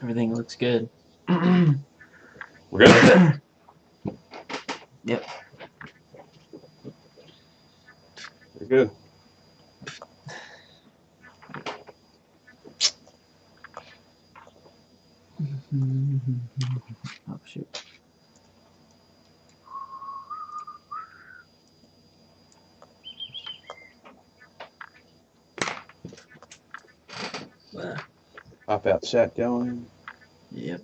Everything looks good. We're good. Yep. We're good. Oh shoot. Pop out set going. Yep.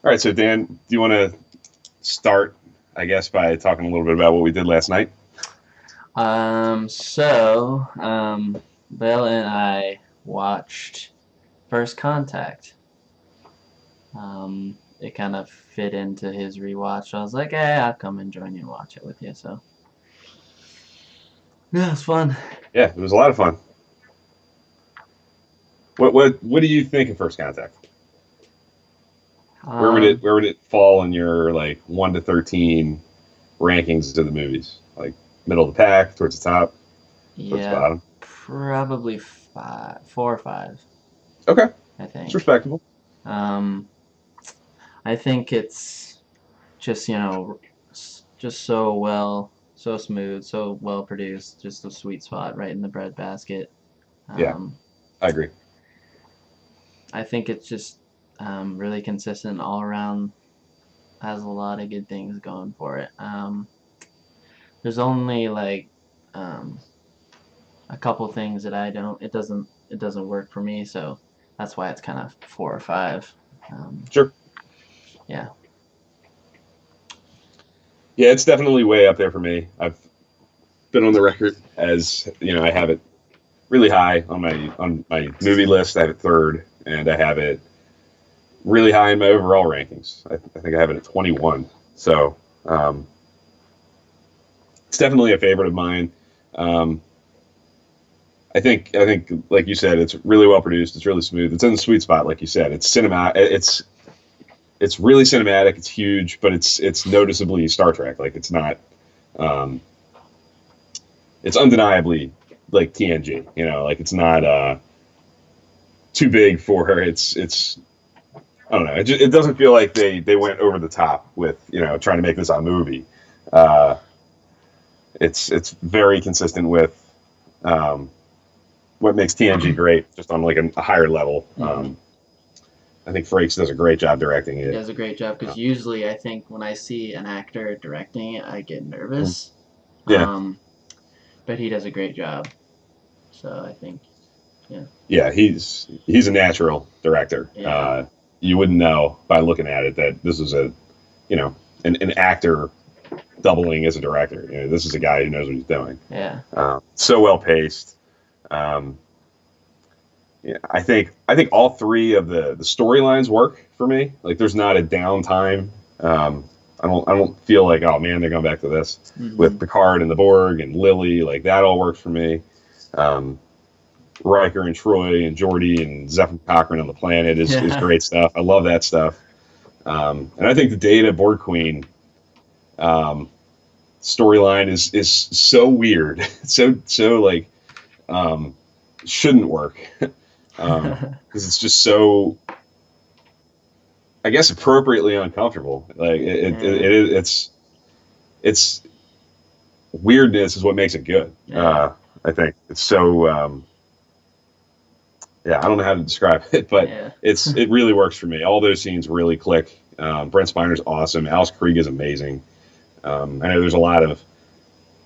All right, so Dan, do you want to start, I guess, by talking a little bit about what we did last night? Bill and I watched First Contact. It kind of fit into his rewatch. I was like, hey, I'll come and join you and watch it with you. So, yeah, it's fun. Yeah, it was a lot of fun. What do you think of First Contact? Where would it fall in your like 1 to 13 rankings of the movies? Like middle of the pack, towards the top, towards the Yeah, bottom? probably 4 or 5. Okay, I it's think. respectable. Um, I think it's just just so smooth, so well produced, just a sweet spot right in the breadbasket. Yeah, Um, I agree. I think it's just really consistent all around. Has a lot of good things going for it. There's only like um, a couple things that it doesn't work for me, so that's why it's kind of 4 or 5. Sure. Yeah. Yeah, it's definitely way up there for me. I've been on the record as I have it really high on my movie list. I have it third, and I have it really high in my overall rankings. I think I have it at 21. So it's definitely a favorite of mine. Um, I think like you said, it's really well produced. It's really smooth. It's in the sweet spot, like you said. It's cinema. It's really cinematic. It's huge, but it's noticeably Star Trek. Like it's not. Um, it's undeniably like TNG. Like it's not too big for her. It's I don't know. It doesn't feel like they went over the top with trying to make this a movie. Uh, it's very consistent with what makes TNG great, just on like a higher level. Mm-hmm. I think Frakes does a great job directing He it. does a great job because usually I think when I see an actor directing it, I get nervous. Yeah, But he does a great job. So I think, yeah. yeah, he's a natural director. Yeah. You wouldn't know by looking at it that this is an actor doubling as a director. This is a guy who knows what he's doing. Yeah. So well paced. Um, yeah, I think all three of the storylines work for me. Like, there's not a downtime. I don't feel like, oh man, they're going back to this Mm-hmm. with Picard and the Borg and Lily. Like, that all works for me. Um, Riker and Troy and Geordi and Zephyr Cochrane on the planet is Yeah. great stuff. I love that stuff. And I think the Data Borg Queen storyline is so weird, so like shouldn't work because it's just so, I guess, appropriately uncomfortable. Like it's weirdness is what makes it good. Yeah. I think it's so. Yeah, I don't know how to describe it, but Yeah. it really works for me. All those scenes really click. Brent Spiner's awesome. Alice Krige is amazing. I know there's a lot of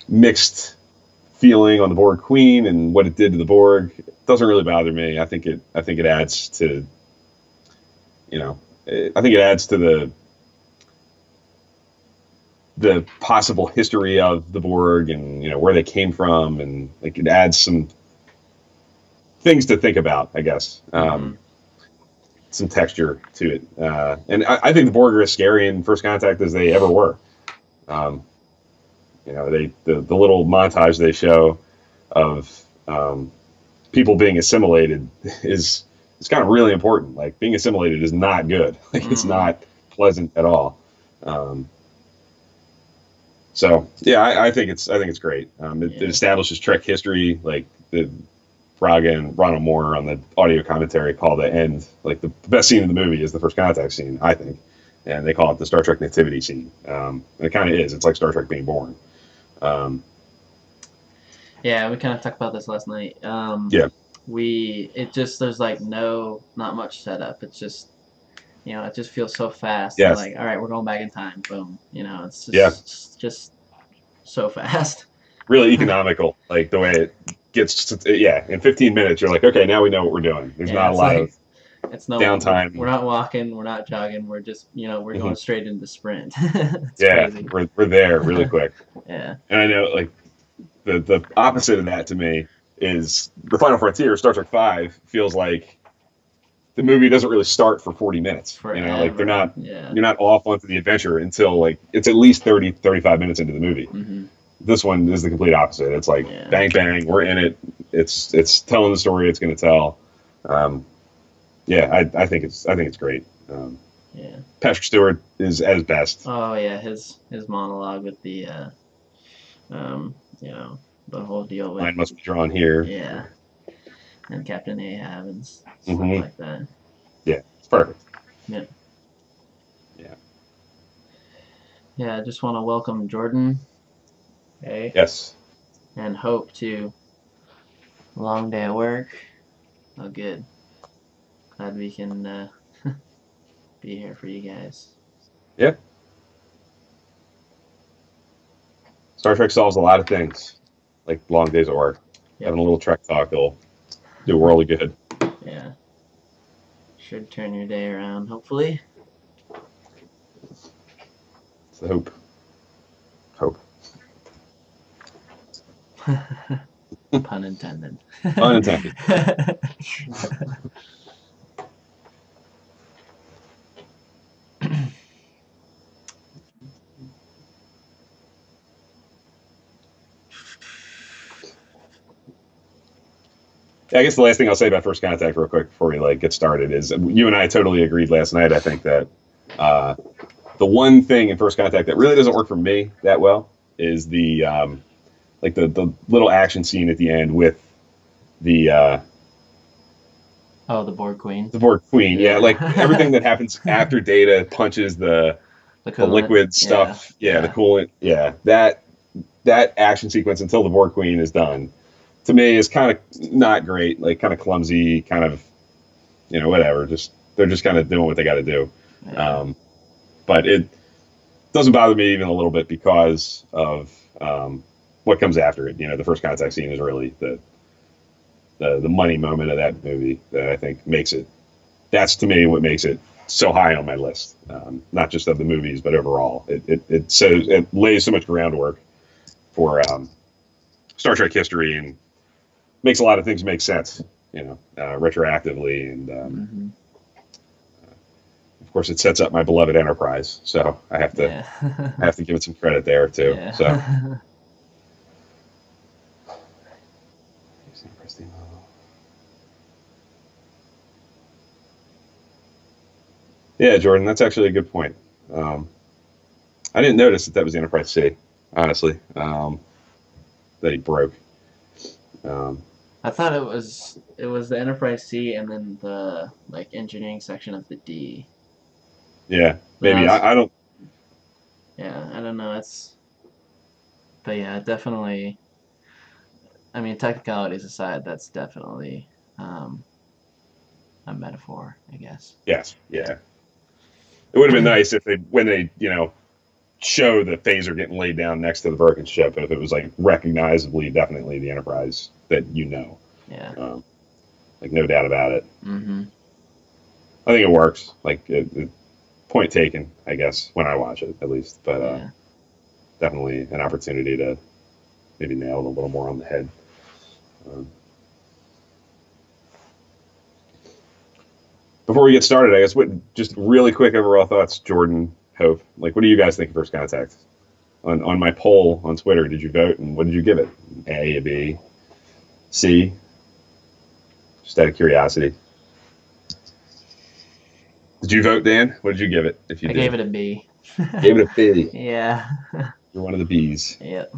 mixed feeling on the Borg Queen and what it did to the Borg. It doesn't really bother me. I think it adds to, you know, I think it adds to the possible history of the Borg and where they came from, and like it adds some things to think about, I guess. Some texture to it, and I think the Borg are as scary in First Contact as they ever were. Um, the little montage they show of people being assimilated is kind of really important. Like being assimilated is not good. Like it's not pleasant at all. So yeah, I think it's great. It establishes Trek history, like the Braga and Ronald Moore on the audio commentary call the end, like the best scene in the movie is the First Contact scene, I think, and they call it the Star Trek nativity scene. And it kind of is. It's like Star Trek being born. Yeah, we kind of talked about this last night. Yeah, There's like not much setup. It's just, it just feels so fast. And yes, like, all right, we're going back in time. Boom. It's yeah, just so fast. really economical. Like the way it gets, yeah, in 15 minutes, you're like, okay, now we know what we're doing. There's not a lot of downtime. We're not walking, we're not jogging. We're just, we're going straight into sprint. It's Yeah, crazy. we're there really quick. Yeah. And I know, like, the opposite of that to me is the Final Frontier. Star Trek Five feels like the movie doesn't really start for 40 minutes. Forever. Like Yeah. you're not off onto the adventure until like it's at least 30, 35 minutes into the movie. This one is the complete opposite. It's like bang bang, we're in it. It's telling the story it's going to tell. I think it's great. Patrick Stewart is at his best. Oh yeah, his monologue with the the whole deal with Line must be drawn here. Yeah. And Captain Ahab and stuff like that. Yeah, it's perfect. Yeah. Yeah. Yeah, I just want to welcome Jordan. Hey. Yes. And Hope to long day at work. Oh, good. Glad we can be here for you guys. Yeah. Star Trek solves a lot of things, like long days at work. Having a little Trek talk will do a world of good. Yeah. Should turn your day around, hopefully. It's the hope. Hope. Pun intended. Pun intended. I guess the last thing I'll say about First Contact, real quick, before we get started, is you and I totally agreed last night. I think that the one thing in First Contact that really doesn't work for me that well is the the little action scene at the end with the the Borg Queen. The Borg Queen, yeah. Like everything that happens after Data punches the liquid stuff, the coolant, that action sequence until the Borg Queen is done, to me is kind of not great, like kind of clumsy, kind of whatever. They're just kind of doing what they got to do. Yeah. But it doesn't bother me even a little bit because of what comes after it. The First Contact scene is really the money moment of that movie that I think makes it. That's to me what makes it so high on my list. Not just of the movies, but overall, it lays so much groundwork for Star Trek history and makes a lot of things make sense, retroactively, and of course it sets up my beloved Enterprise. So I have to give it some credit there too. Yeah. So. Yeah, Jordan, that's actually a good point. I didn't notice that was the Enterprise C, honestly, that he broke. I thought it was the Enterprise C and then the engineering section of the D. Yeah, maybe I don't. Yeah, I don't know. But yeah, definitely. I mean, technicalities aside, that's definitely a metaphor, I guess. Yes, yeah. It would have been nice if when they show the phaser getting laid down next to the Birkin ship, but if it was like recognizably, definitely the Enterprise that Yeah. like no doubt about it. Mm-hmm. I think it works. Like point taken, I guess, when I watch it at least. But Yeah. definitely an opportunity to maybe nail it a little more on the head. Um, Before we get started, I guess just really quick overall thoughts, Jordan, Hope. Like, what do you guys think of First Contact? On my poll on Twitter, did you vote, and what did you give it? A, B, C? Just out of curiosity. Did you vote, Dan? What did you give it? If you I did, gave it a B. gave it a B. Yeah. You're one of the B's. Yep.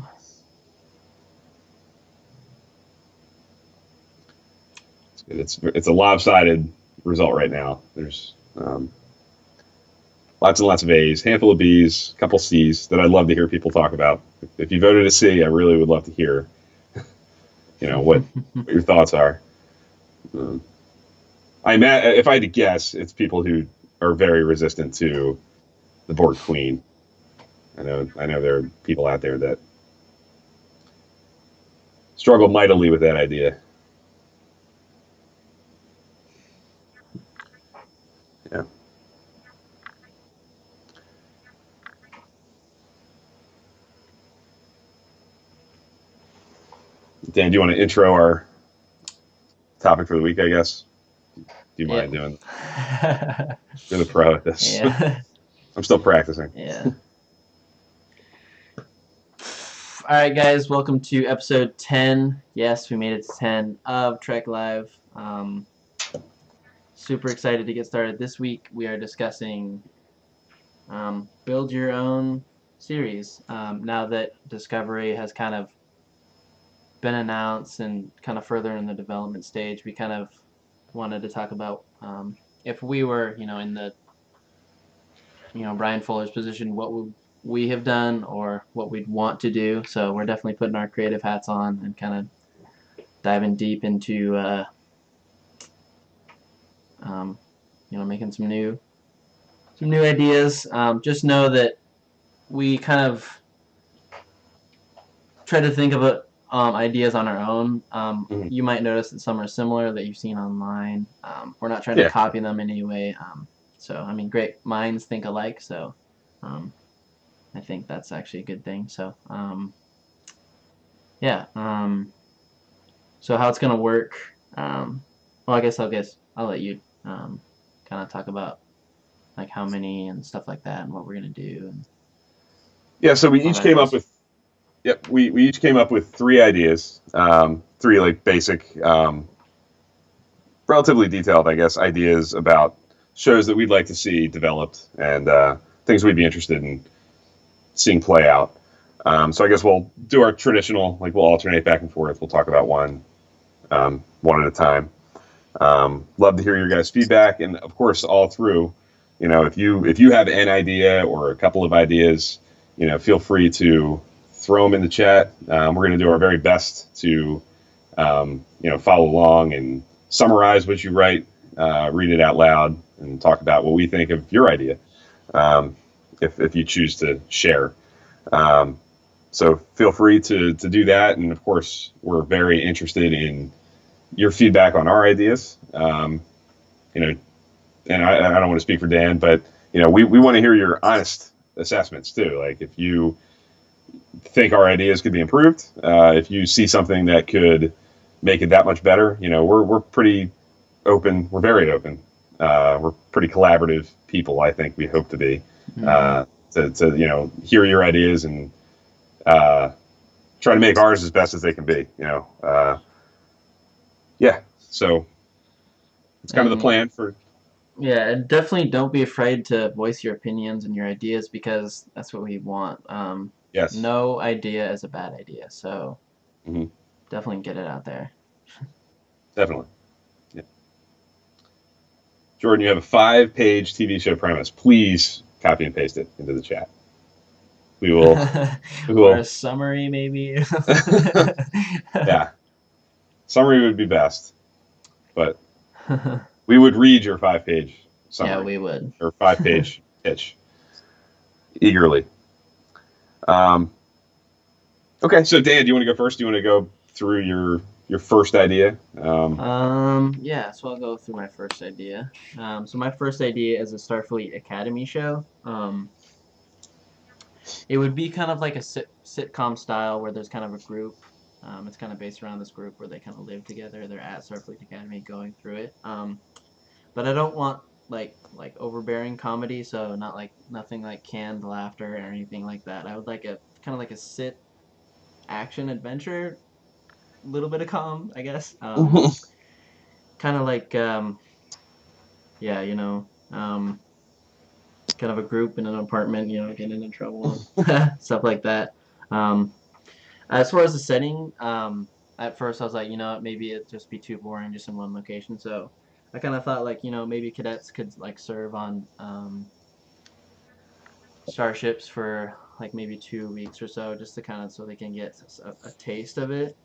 It's a lopsided result right now. There's lots and lots of A's, handful of B's, a couple C's that I'd love to hear people talk about. If you voted a C, I really would love to hear, what your thoughts are. If I had to guess, it's people who are very resistant to the Borg Queen. I know there are people out there that struggle mightily with that idea. Yeah. Dan, do you want to intro our topic for the week, I guess? Do you mind doing? You're the pro at this. Yeah. I'm still practicing. Yeah. All right, guys, welcome to episode 10. Yes, we made it to 10 of Trek Live. Super excited to get started. This week we are discussing build your own series. Now that Discovery has kind of been announced and kind of further in the development stage, we kind of wanted to talk about if we were, in the, Brian Fuller's position, what would we have done or what we'd want to do. So we're definitely putting our creative hats on and kind of diving deep into, making some new ideas. Just know that we kind of try to think of ideas on our own. You might notice that some are similar that you've seen online. We're not trying to copy them in any way. Great minds think alike. So I think that's actually a good thing. So so how it's gonna work? I guess I'll let you kind of talk about like how many and stuff like that and what we're gonna do. So we each came up with. Yep, we each came up with 3 ideas, 3 like basic, relatively detailed, I guess, ideas about shows that we'd like to see developed and things we'd be interested in seeing play out. So I guess we'll do our traditional, like we'll alternate back and forth. We'll talk about one at a time. Love to hear your guys' feedback, and of course, all through, if you have an idea or a couple of ideas, feel free to throw them in the chat. We're going to do our very best to, follow along and summarize what you write, read it out loud, and talk about what we think of your idea, if you choose to share. So feel free to do that. And of course, we're very interested in your feedback on our ideas. And I don't want to speak for Dan, but, we want to hear your honest assessments too. Like if you think our ideas could be improved, if you see something that could make it that much better, we're pretty open. We're very open. We're pretty collaborative people. I think we hope to be, to hear your ideas and try to make ours as best as they can be. So it's kind of the plan for. Yeah, and definitely don't be afraid to voice your opinions and your ideas because that's what we want. Yes. No idea is a bad idea, so definitely get it out there. Definitely. Yeah. Jordan, you have a 5-page TV show premise. Please copy and paste it into the chat. We will. Or a summary, maybe. Yeah. Summary would be best, but we would read your 5-page summary. Yeah, we would. Or 5-page pitch eagerly. Um, okay, so Dan, do you want to go first? Do you want to go through your first idea? Yeah, so I'll go through my first idea. So my first idea is a Starfleet Academy show. It would be kind of like a sitcom style where there's kind of a group. It's kind of based around this group where they kind of live together. They're at Starfleet Academy going through it. But I don't want like overbearing comedy, so not like nothing like canned laughter or anything like that. I would like a kind of like a sit action adventure, little bit of calm, I guess. Kind of like yeah, kind of a group in an apartment, getting in trouble and stuff like that. Um, as far as the setting, at first I was like, maybe it'd just be too boring just in one location. So I kind of thought like, maybe cadets could like serve on starships for like maybe 2 weeks or so, just to kind of so they can get a taste of it.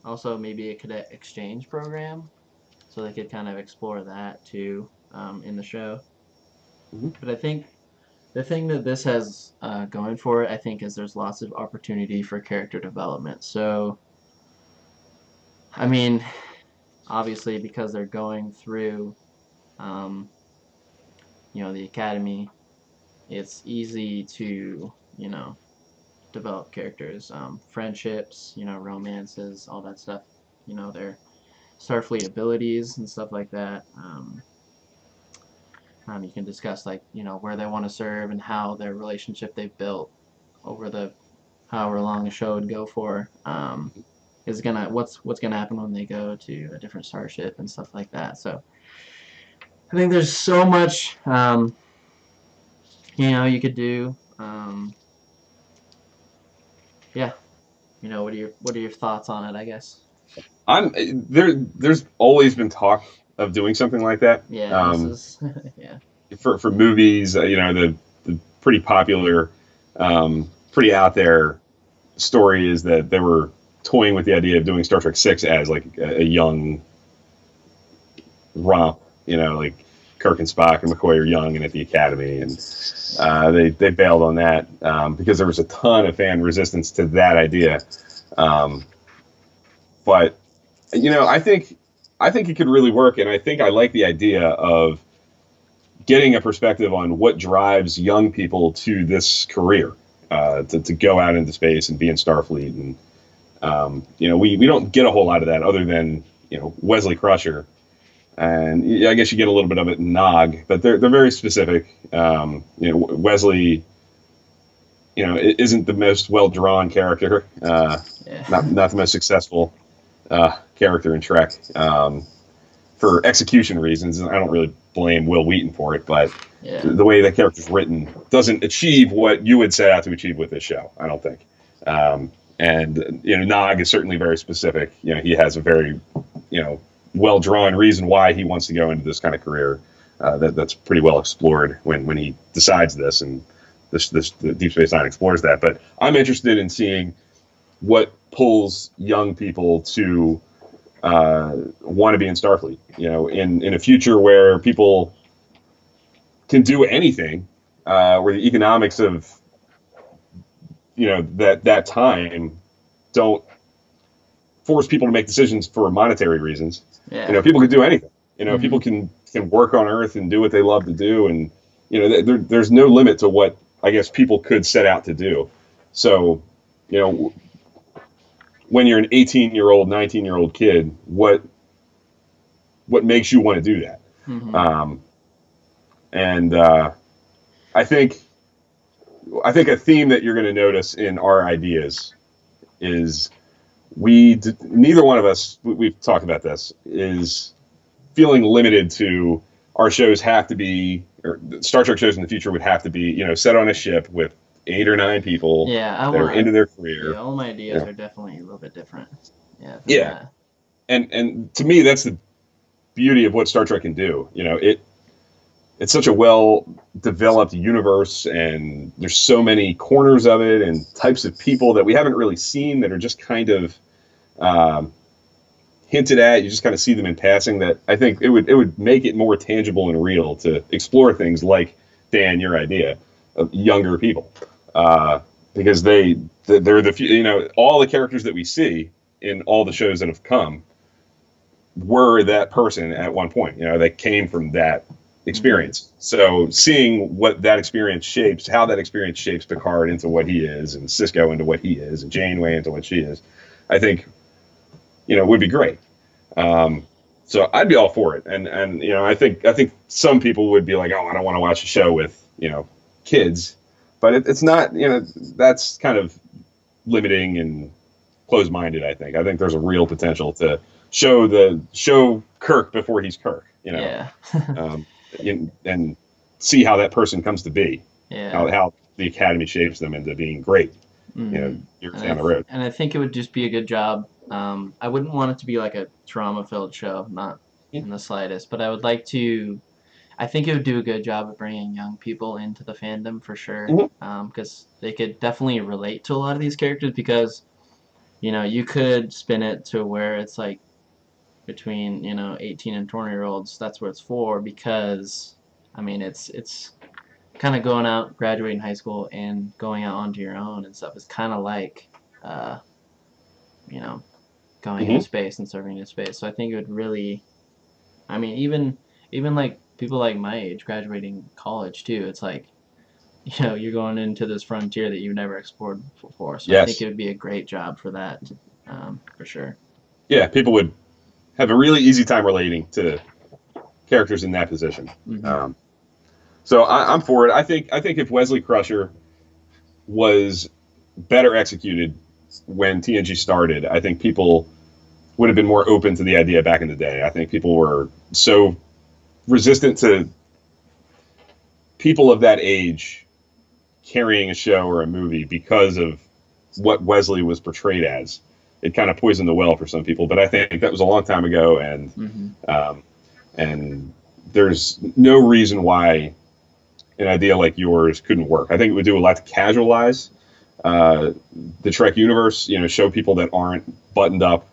Also, maybe a cadet exchange program, so they could kind of explore that too in the show. But I think the thing that this has going for it, I think, is there's lots of opportunity for character development. So, I mean, obviously, because they're going through, um, the academy, it's easy to, develop characters, friendships, romances, all that stuff. Their Starfleet abilities and stuff like that. You can discuss like where they want to serve and how their relationship they've built over the however long a show would go for is gonna what's gonna happen when they go to a different starship and stuff like that. So I think there's so much you could do. Yeah, what are your thoughts on it? I guess. I'm there. There's always been talk of doing something like that. Yeah, this is yeah. For movies, the pretty popular, pretty out there story is that they were toying with the idea of doing Star Trek Six as like a young romp. Like Kirk and Spock and McCoy are young and at the academy, and they bailed on that because there was a ton of fan resistance to that idea. Um, but I think it could really work, and I think I like the idea of getting a perspective on what drives young people to this career, to go out into space and be in Starfleet. And we don't get a whole lot of that other than Wesley Crusher, and I guess you get a little bit of it in Nog, but they're very specific. Wesley, isn't the most well drawn character, Yeah. not the most successful character in Trek. For execution reasons, and I don't really blame Will Wheaton for it, but Yeah. the way that character's written doesn't achieve what you would set out to achieve with this show, I don't think. And Nog is certainly very specific. He has a very well drawn reason why he wants to go into this kind of career. That's pretty well explored when he decides this, and the Deep Space Nine explores that. But I'm interested in seeing what pulls young people to want to be in Starfleet. In a future where people can do anything, where the economics of that time don't force people to make decisions for monetary reasons. Yeah. People can do anything. People Mm-hmm. can work on Earth and do what they love to do, and there's no limit to what I guess people could set out to do. So, when you're an 18-year-old, 19-year-old kid, what makes you want to do that? Mm-hmm. And I think a theme that you're going to notice in our ideas is neither one of us, we've talked about this, is feeling limited to our shows have to be, or Star Trek shows in the future would have to be, set on a ship with 8 or 9 people Yeah, that are into their career. all my ideas are definitely a little bit different. Yeah. Yeah. And to me, that's the beauty of what Star Trek can do. It's such a well developed universe, and there's so many corners of it and types of people that we haven't really seen that are just kind of hinted at. You just kind of see them in passing. That I think it would make it more tangible and real to explore things like, Dan, your idea of younger people. because they're the few, all the characters that we see in all the shows that have come were that person at one point. They came from that experience. So seeing what that experience shapes, how that experience shapes Picard into what he is, and Sisko into what he is, and Janeway into what she is, I think, would be great. So I'd be all for it. And I think some people would be like, oh, I don't want to watch a show with kids, but it's not. That's kind of limiting and closed-minded. I think there's a real potential to show Kirk before he's Kirk. Yeah. And see how that person comes to be. Yeah. How the Academy shapes them into being great. Years down the road. And I think it would just be a good job. I wouldn't want it to be like a trauma-filled show, not in the slightest. But I would like to. I think it would do a good job of bringing young people into the fandom for sure, because they could definitely relate to a lot of these characters. Because you could spin it to where it's like between 18 and 20-year-olds. That's what it's for, because I mean it's kind of going out, graduating high school, and going out onto your own and stuff. It's kind of like going into space and serving in space. So I think it would really, I mean, even like people like my age graduating college too. It's like you're going into this frontier that you've never explored before. So I think it would be a great job for that, for sure. Yeah, people would have a really easy time relating to characters in that position. So I'm for it. I think if Wesley Crusher was better executed when TNG started, I think people would have been more open to the idea back in the day. I think people were so resistant to people of that age carrying a show or a movie because of what Wesley was portrayed as. It kind of poisoned the well for some people, but I think that was a long time ago, and there's no reason why an idea like yours couldn't work. I think it would do a lot to casualize the Trek universe. Show people that aren't buttoned up,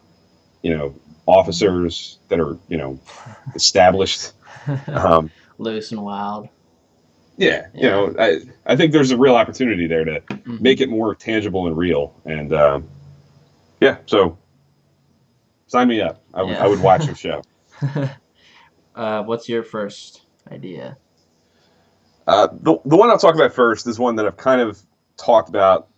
officers that are established, loose and wild. Yeah, I think there's a real opportunity there to make it more tangible and real, and so sign me up. I would watch your show. What's your first idea? The one I'll talk about first is one that I've kind of talked about,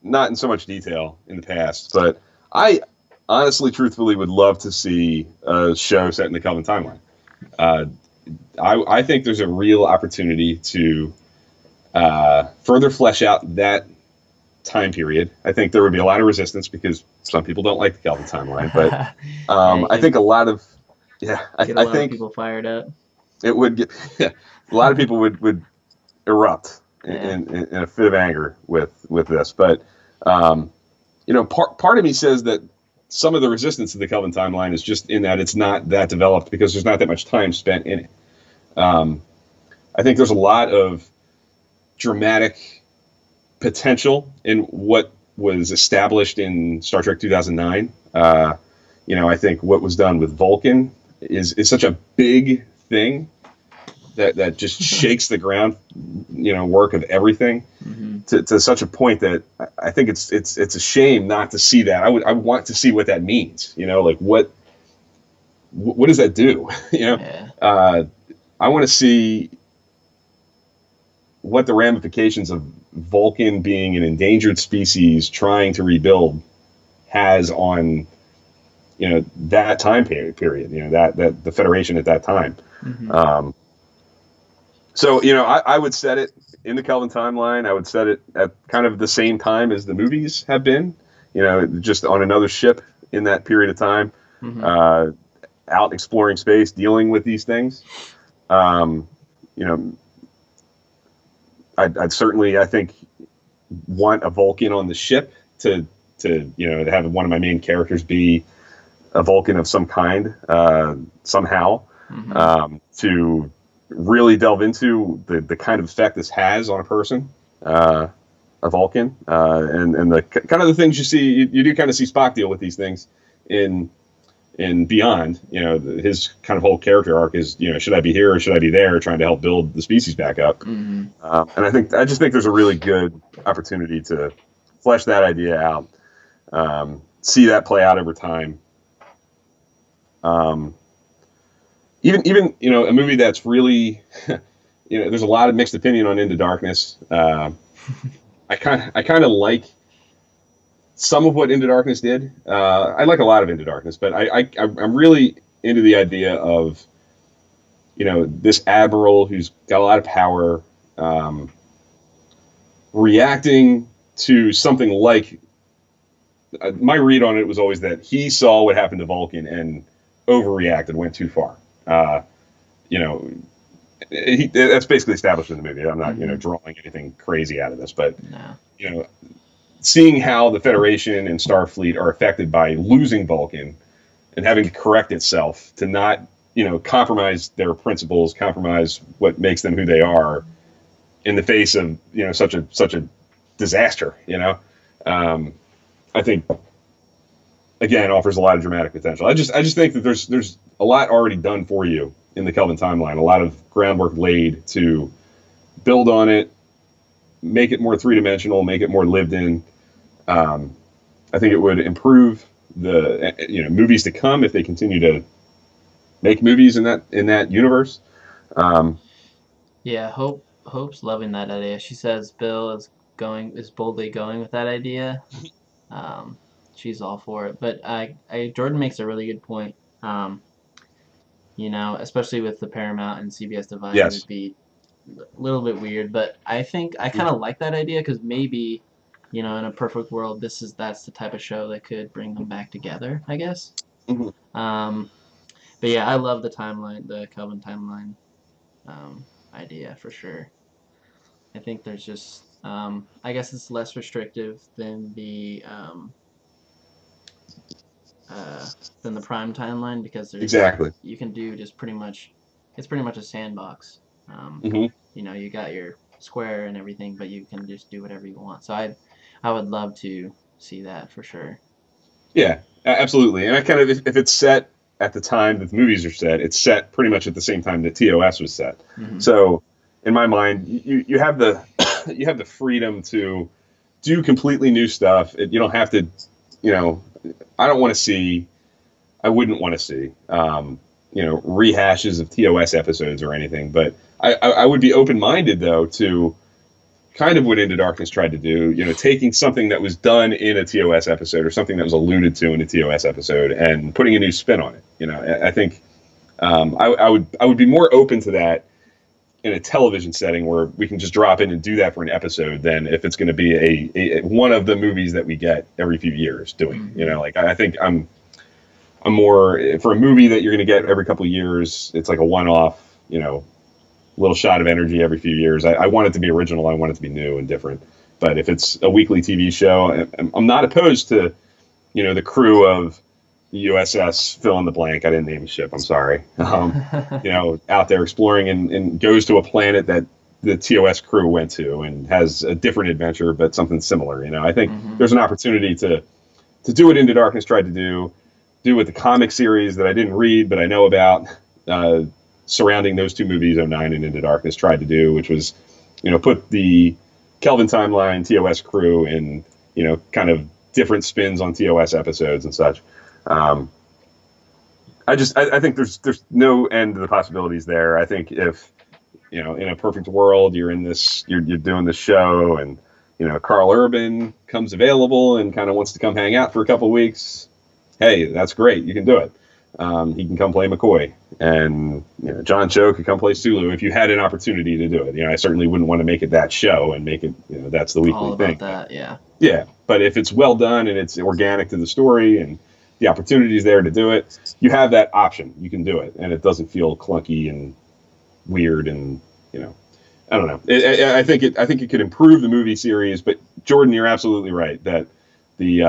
not in so much detail in the past, but I honestly, truthfully, would love to see a show set in the Coven Timeline. I think there's a real opportunity to further flesh out that time period. I think there would be a lot of resistance because some people don't like the Kelvin timeline, but I think a lot of I think people fired up. It would get a lot of people would erupt in a fit of anger with this, but part of me says that some of the resistance to the Kelvin timeline is just in that it's not that developed because there's not that much time spent in it. I think there's a lot of dramatic potential in what was established in Star Trek 2009. I think what was done with Vulcan is such a big thing that just shakes the ground, work of everything to such a point that I think it's a shame not to see that. I want to see what that means. Like what does that do? I want to see what the ramifications of Vulcan being an endangered species trying to rebuild has on that time period, that the Federation at that time. So I would set it in the Kelvin timeline. I would set it at kind of the same time as the movies have been, just on another ship in that period of time, out exploring space, dealing with these things. I'd certainly, I think, want a Vulcan on the ship to have one of my main characters be a Vulcan of some kind, somehow, to really delve into the kind of effect this has on a person, a Vulcan, and the kind of the things you see. You do kind of see Spock deal with these things in and beyond. His kind of whole character arc is, should I be here or should I be there, trying to help build the species back up. Mm-hmm. And I just think there's a really good opportunity to flesh that idea out, see that play out over time. Um, even a movie that's really, there's a lot of mixed opinion on Into Darkness. I kind of like some of what Into Darkness did. I like a lot of Into Darkness, but I'm really into the idea of, this admiral who's got a lot of power, reacting to something like, my read on it was always that he saw what happened to Vulcan and overreacted, went too far. That's basically established in the movie. I'm not, drawing anything crazy out of this, but No. Seeing how the Federation and Starfleet are affected by losing Vulcan and having to correct itself to not, compromise their principles, compromise what makes them who they are in the face of, such a disaster, I think, again, offers a lot of dramatic potential. I just think that there's a lot already done for you in the Coven Timeline, a lot of groundwork laid to build on it, make it more three-dimensional, make it more lived in. I think it would improve the movies to come if they continue to make movies in that universe. Yeah, Hope's loving that idea. She says Bill is boldly going with that idea. Um, she's all for it. But Jordan makes a really good point. Especially with the Paramount and CBS divide, it Yes. would be a little bit weird. But I think I kind of like that idea because maybe, in a perfect world, that's the type of show that could bring them back together, I guess. Mm-hmm. But yeah, I love the Coven Timeline idea for sure. I think there's just, I guess it's less restrictive than the Prime Timeline because Exactly. you can do just it's pretty much a sandbox. Mm-hmm. You got your square and everything, but you can just do whatever you want. So I would love to see that for sure. Yeah, absolutely. And I kind of, if it's set at the time that the movies are set, it's set pretty much at the same time that TOS was set. Mm-hmm. So in my mind, you have the you have the freedom to do completely new stuff. You don't have to, I don't want to see, I wouldn't want to see, rehashes of TOS episodes or anything. But I would be open-minded, though, to kind of what Into Darkness tried to do, taking something that was done in a TOS episode or something that was alluded to in a TOS episode and putting a new spin on it. I think I would be more open to that in a television setting where we can just drop in and do that for an episode than if it's going to be a one of the movies that we get every few years doing. Mm-hmm. I think I'm more for a movie that you're going to get every couple of years. It's like a one-off, little shot of energy every few years. I want it to be original. I want it to be new and different. But if it's a weekly TV show, I'm not opposed to, the crew of the USS fill in the blank. I didn't name the ship. I'm sorry. Out there exploring and goes to a planet that the TOS crew went to and has a different adventure, but something similar. I think Mm-hmm. there's an opportunity to do what Into Darkness tried to do with the comic series that I didn't read, but I know about, surrounding those two movies, 09 and Into Darkness, tried to do, which was, put the Kelvin Timeline TOS crew in, kind of different spins on TOS episodes and such. I think there's no end to the possibilities there. I think if, in a perfect world, you're doing this show and, Carl Urban comes available and kind of wants to come hang out for a couple of weeks. Hey, that's great. You can do it. He can come play McCoy, and John Cho could come play Sulu if you had an opportunity to do it. I certainly wouldn't want to make it that show and make it, that's the weekly All about thing. that, yeah. Yeah, but if it's well done and it's organic to the story and the opportunity is there to do it, you have that option. You can do it, and it doesn't feel clunky and weird, and I don't know. I think it could improve the movie series. But Jordan, you're absolutely right that the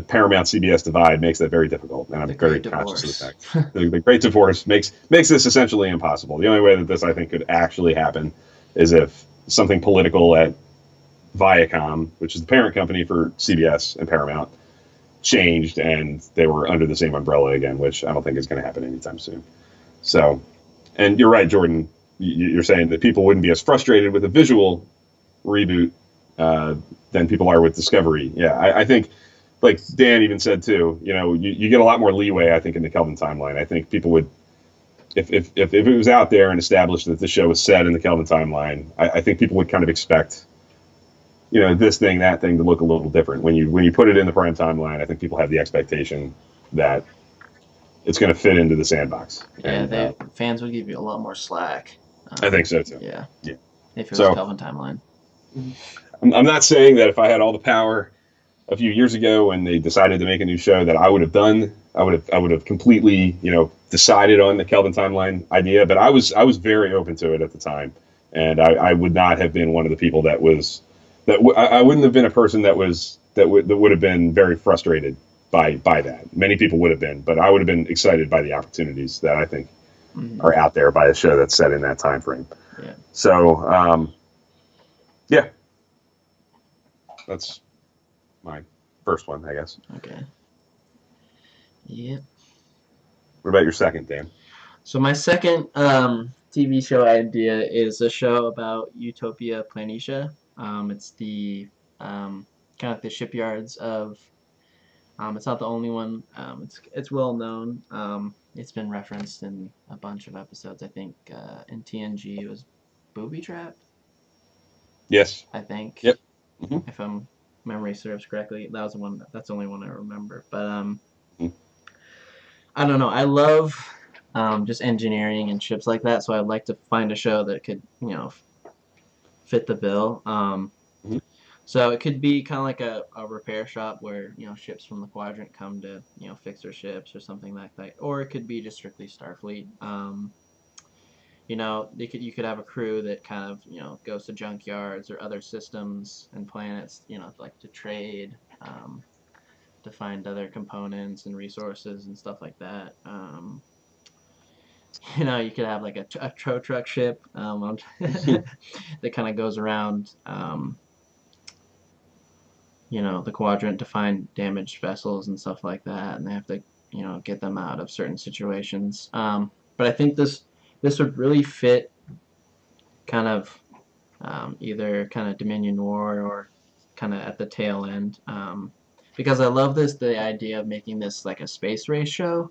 Paramount CBS divide makes that very difficult, and I'm very conscious of the fact. The Great Divorce makes this essentially impossible. The only way that this, I think, could actually happen is if something political at Viacom, which is the parent company for CBS and Paramount, changed and they were under the same umbrella again, which I don't think is going to happen anytime soon. So, and you're right, Jordan. You're saying that people wouldn't be as frustrated with a visual reboot than people are with Discovery. Yeah, I think, like Dan even said too, you get a lot more leeway, I think, in the Kelvin timeline. I think people would, if it was out there and established that the show was set in the Kelvin timeline, I think people would kind of expect, this thing, that thing to look a little different. When you put it in the prime timeline, I think people have the expectation that it's going to fit into the sandbox. Yeah, And fans would give you a lot more slack. I think so too. Yeah. Yeah. If it was So Coven Timeline. I'm not saying that if I had all the power a few years ago when they decided to make a new show that I would have done. I would have completely, decided on the Kelvin timeline idea. But I was very open to it at the time, and I would not have been one of the people that was I wouldn't have been a person that would have been very frustrated by that. Many people would have been, but I would have been excited by the opportunities that I think are out there by a show that's set in that time frame. Yeah. So, yeah, that's my first one, I guess. Okay. Yep. What about your second, Dan? So my second TV show idea is a show about Utopia Planitia. It's the kind of like the shipyards of. It's not the only one. It's well known. It's been referenced in a bunch of episodes. I think in TNG it was Booby Trapped. Yes. I think. Yep. Mm-hmm. If memory serves correctly, that was the one. That's the only one I remember. But I don't know. I love just engineering and ships like that. So I'd like to find a show that could, fit the bill. So it could be kind of like a repair shop where, ships from the quadrant come to, fix their ships or something like that. Or it could be just strictly Starfleet. You could have a crew that kind of, goes to junkyards or other systems and planets, like to trade, to find other components and resources and stuff like that. You could have like a tow truck ship that kind of goes around, the quadrant to find damaged vessels and stuff like that, and they have to, get them out of certain situations. But I think this would really fit kind of either kind of Dominion War or kind of at the tail end. Because I love the idea of making this like a space race show.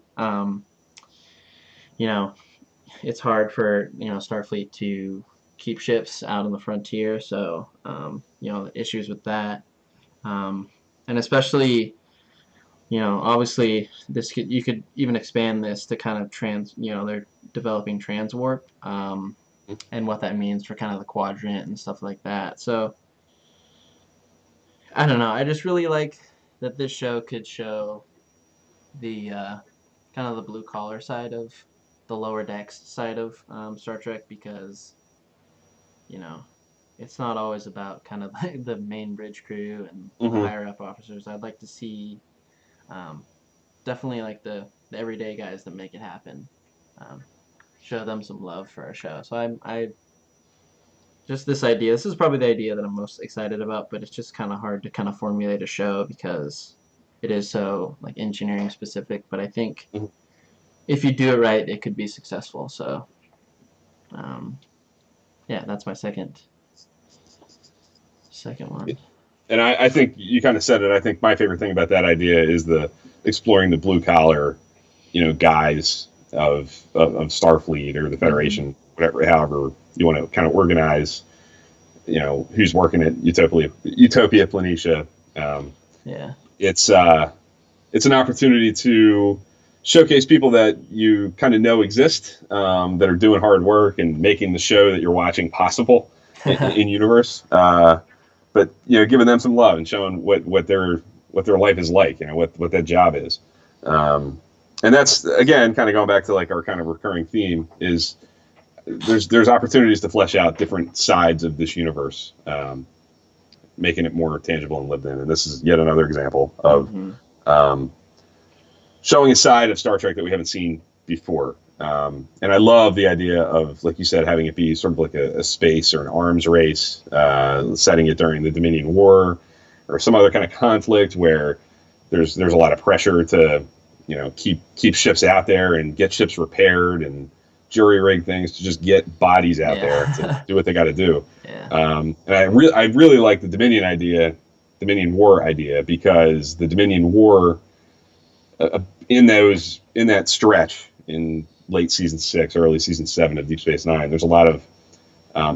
It's hard for, Starfleet to keep ships out on the frontier, so, issues with that. And especially, obviously you could even expand this to kind of they're developing transwarp, and what that means for kind of the quadrant and stuff like that. So, I don't know. I just really like that this show could show the kind of the blue collar side of the lower decks side of Star Trek, because it's not always about kind of like the main bridge crew and the higher up officers. I'd like to see definitely like the everyday guys that make it happen, show them some love for our show. So I just this idea. This is probably the idea that I'm most excited about, but it's just kind of hard to kind of formulate a show because it is so like engineering specific. But I think if you do it right, it could be successful. So, yeah, that's my second one. And I think you kind of said it. I think my favorite thing about that idea is the exploring the blue collar, guys of Starfleet or the Federation, whatever, however you want to kind of organize, who's working at Utopia Planitia. Yeah, it's an opportunity to showcase people that you kind of know exist, that are doing hard work and making the show that you're watching possible in universe. But giving them some love and showing what their life is like, what that job is. And that's, again, kind of going back to like our kind of recurring theme is there's opportunities to flesh out different sides of this universe, making it more tangible and lived in. And this is yet another example of showing a side of Star Trek that we haven't seen before. And I love the idea of, like you said, having it be sort of like a space or an arms race, setting it during the Dominion War or some other kind of conflict where there's a lot of pressure to, keep ships out there and get ships repaired and jury rig things to just get bodies out there to Yeah. do what they got to do. Yeah. And I really like the Dominion War idea, because the Dominion War, in that stretch in late season 6, early season 7 of Deep Space Nine, there's a lot of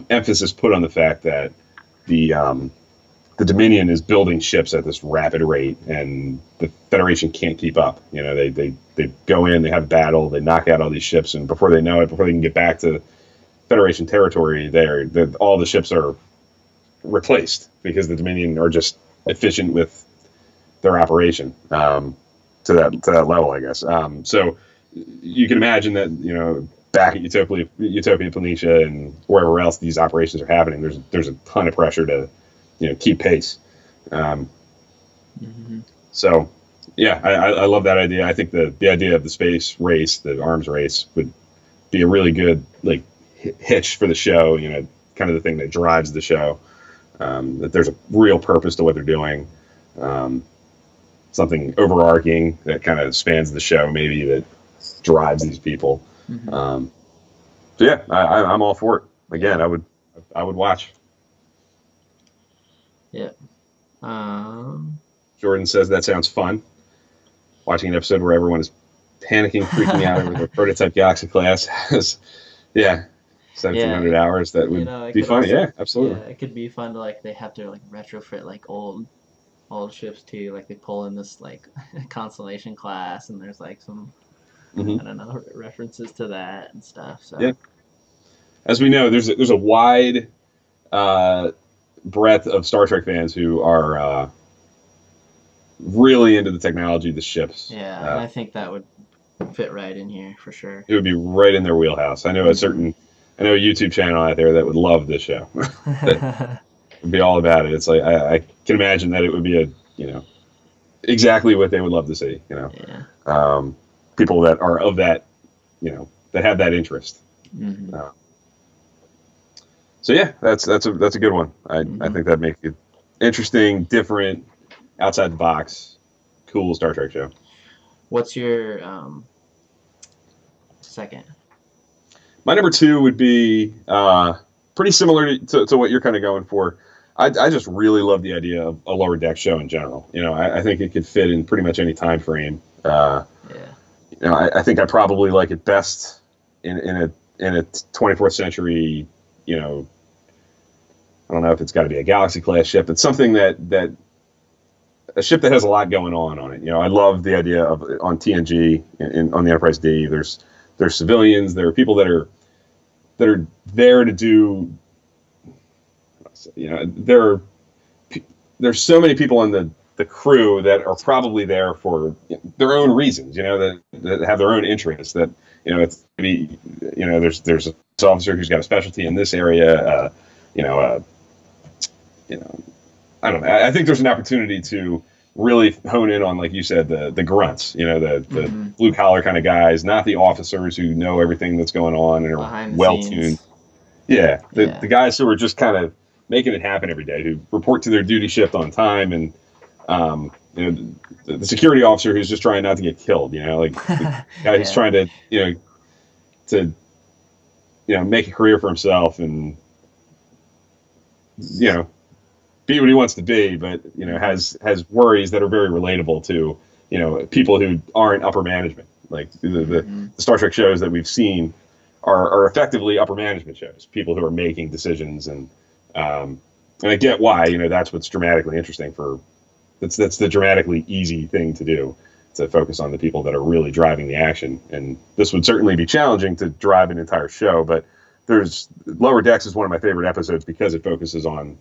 emphasis put on the fact that the Dominion is building ships at this rapid rate, and the Federation can't keep up. They go in, they have a battle, they knock out all these ships, and before they know it, before they can get back to Federation territory, all the ships are replaced, because the Dominion are just efficient with their operation, to that level, I guess. So you can imagine that, back at Utopia, Planitia, and wherever else these operations are happening, there's a ton of pressure to keep pace. So yeah, I love that idea. I think the idea of the space race, the arms race, would be a really good hitch for the show. Kind of the thing that drives the show. That there's a real purpose to what they're doing. Something overarching that kind of spans the show, maybe, that drives these people. So yeah, I'm all for it. Again, I would watch. Yeah. Jordan says that sounds fun. Watching an episode where everyone is panicking, freaking out over their prototype Galaxy class has, 1,700 hours. That would be fun. Yeah, absolutely. Yeah, it could be fun to they have to retrofit old ships too. They pull in this Constellation class, and there's some I don't know, references to that and stuff. So yeah, as we know, there's a wide breadth of Star Trek fans who are really into the technology of the ships. Yeah, and I think that would fit right in here for sure. It would be right in their wheelhouse. I know a YouTube channel out there that would love this show. That would be all about it. It's I can imagine that it would be exactly what they would love to see. Yeah. People that are of that, that have that interest. So yeah, that's a good one. I think that makes it interesting, different, outside the box, cool Star Trek show. What's your second? My number 2 would be pretty similar to what you're kind of going for. I just really love the idea of a Lower Deck show in general. I think it could fit in pretty much any time frame. I think I probably like it best in a 24th century. I don't know if it's got to be a Galaxy class ship, but something that a ship that has a lot going on it. I love the idea of on TNG on the Enterprise D. There's civilians. There are people that are there to do. There's so many people on the crew that are probably there for their own reasons. That have their own interests. That it's maybe there's an officer who's got a specialty in this area. I don't know. I think there's an opportunity to really hone in on, like you said, the grunts, the blue collar kind of guys, not the officers who know everything that's going on and are well tuned. Yeah, the guys who are just kind of making it happen every day, who report to their duty shift on time, and the security officer who's just trying not to get killed. The guy who's trying to make a career for himself and be what he wants to be, but has worries that are very relatable to people who aren't upper management. Like the Star Trek shows that we've seen are effectively upper management shows, people who are making decisions, and I get why. That's what's dramatically interesting that's the dramatically easy thing to do, to focus on the people that are really driving the action. And this would certainly be challenging to drive an entire show, but Lower Decks is one of my favorite episodes because it focuses on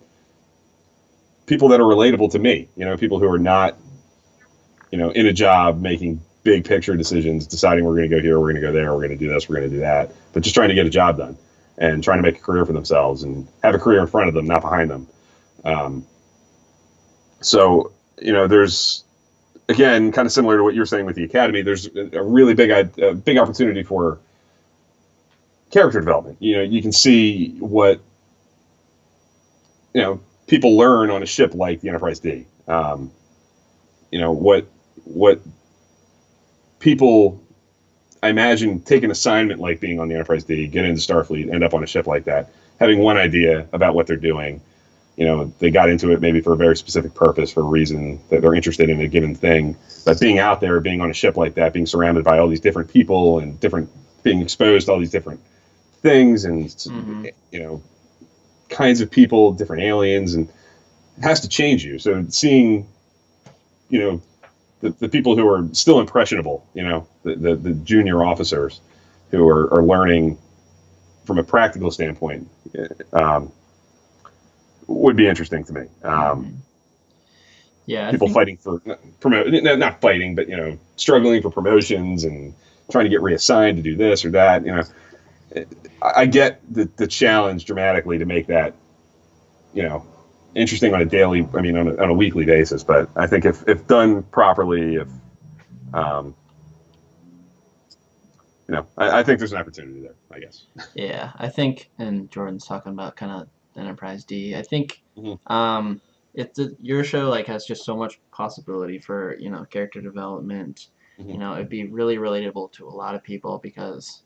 people that are relatable to me, people who are not, in a job making big picture decisions, deciding we're going to go here, we're going to go there, we're going to do this, we're going to do that, but just trying to get a job done and trying to make a career for themselves and have a career in front of them, not behind them. So, there's, again, kind of similar to what you're saying with the Academy, there's a really big opportunity for character development. You can see what, people learn on a ship like the Enterprise D. What what people, I imagine, take an assignment like being on the Enterprise D, get into Starfleet, end up on a ship like that, having one idea about what they're doing. They got into it maybe for a very specific purpose, for a reason that they're interested in a given thing. But being out there, being on a ship like that, being surrounded by all these different people and being exposed to all these different things and, Mm-hmm. you know, kinds of people, different aliens, and it has to change you. So seeing, you know, the people who are still impressionable, the junior officers who are learning from a practical standpoint, um, would be interesting to me. Mm-hmm. Yeah, I People think. fighting for not fighting, but struggling for promotions and trying to get reassigned to do this or that. I get the challenge dramatically to make that you know interesting on a daily, I mean on a weekly basis. But I think if done properly, if um, I think there's an opportunity there. I guess. Yeah, I think, and Jordan's talking about kind of Enterprise D. I think, Mm-hmm. um, your show like has just so much possibility for character development. Mm-hmm. It'd be really relatable to a lot of people because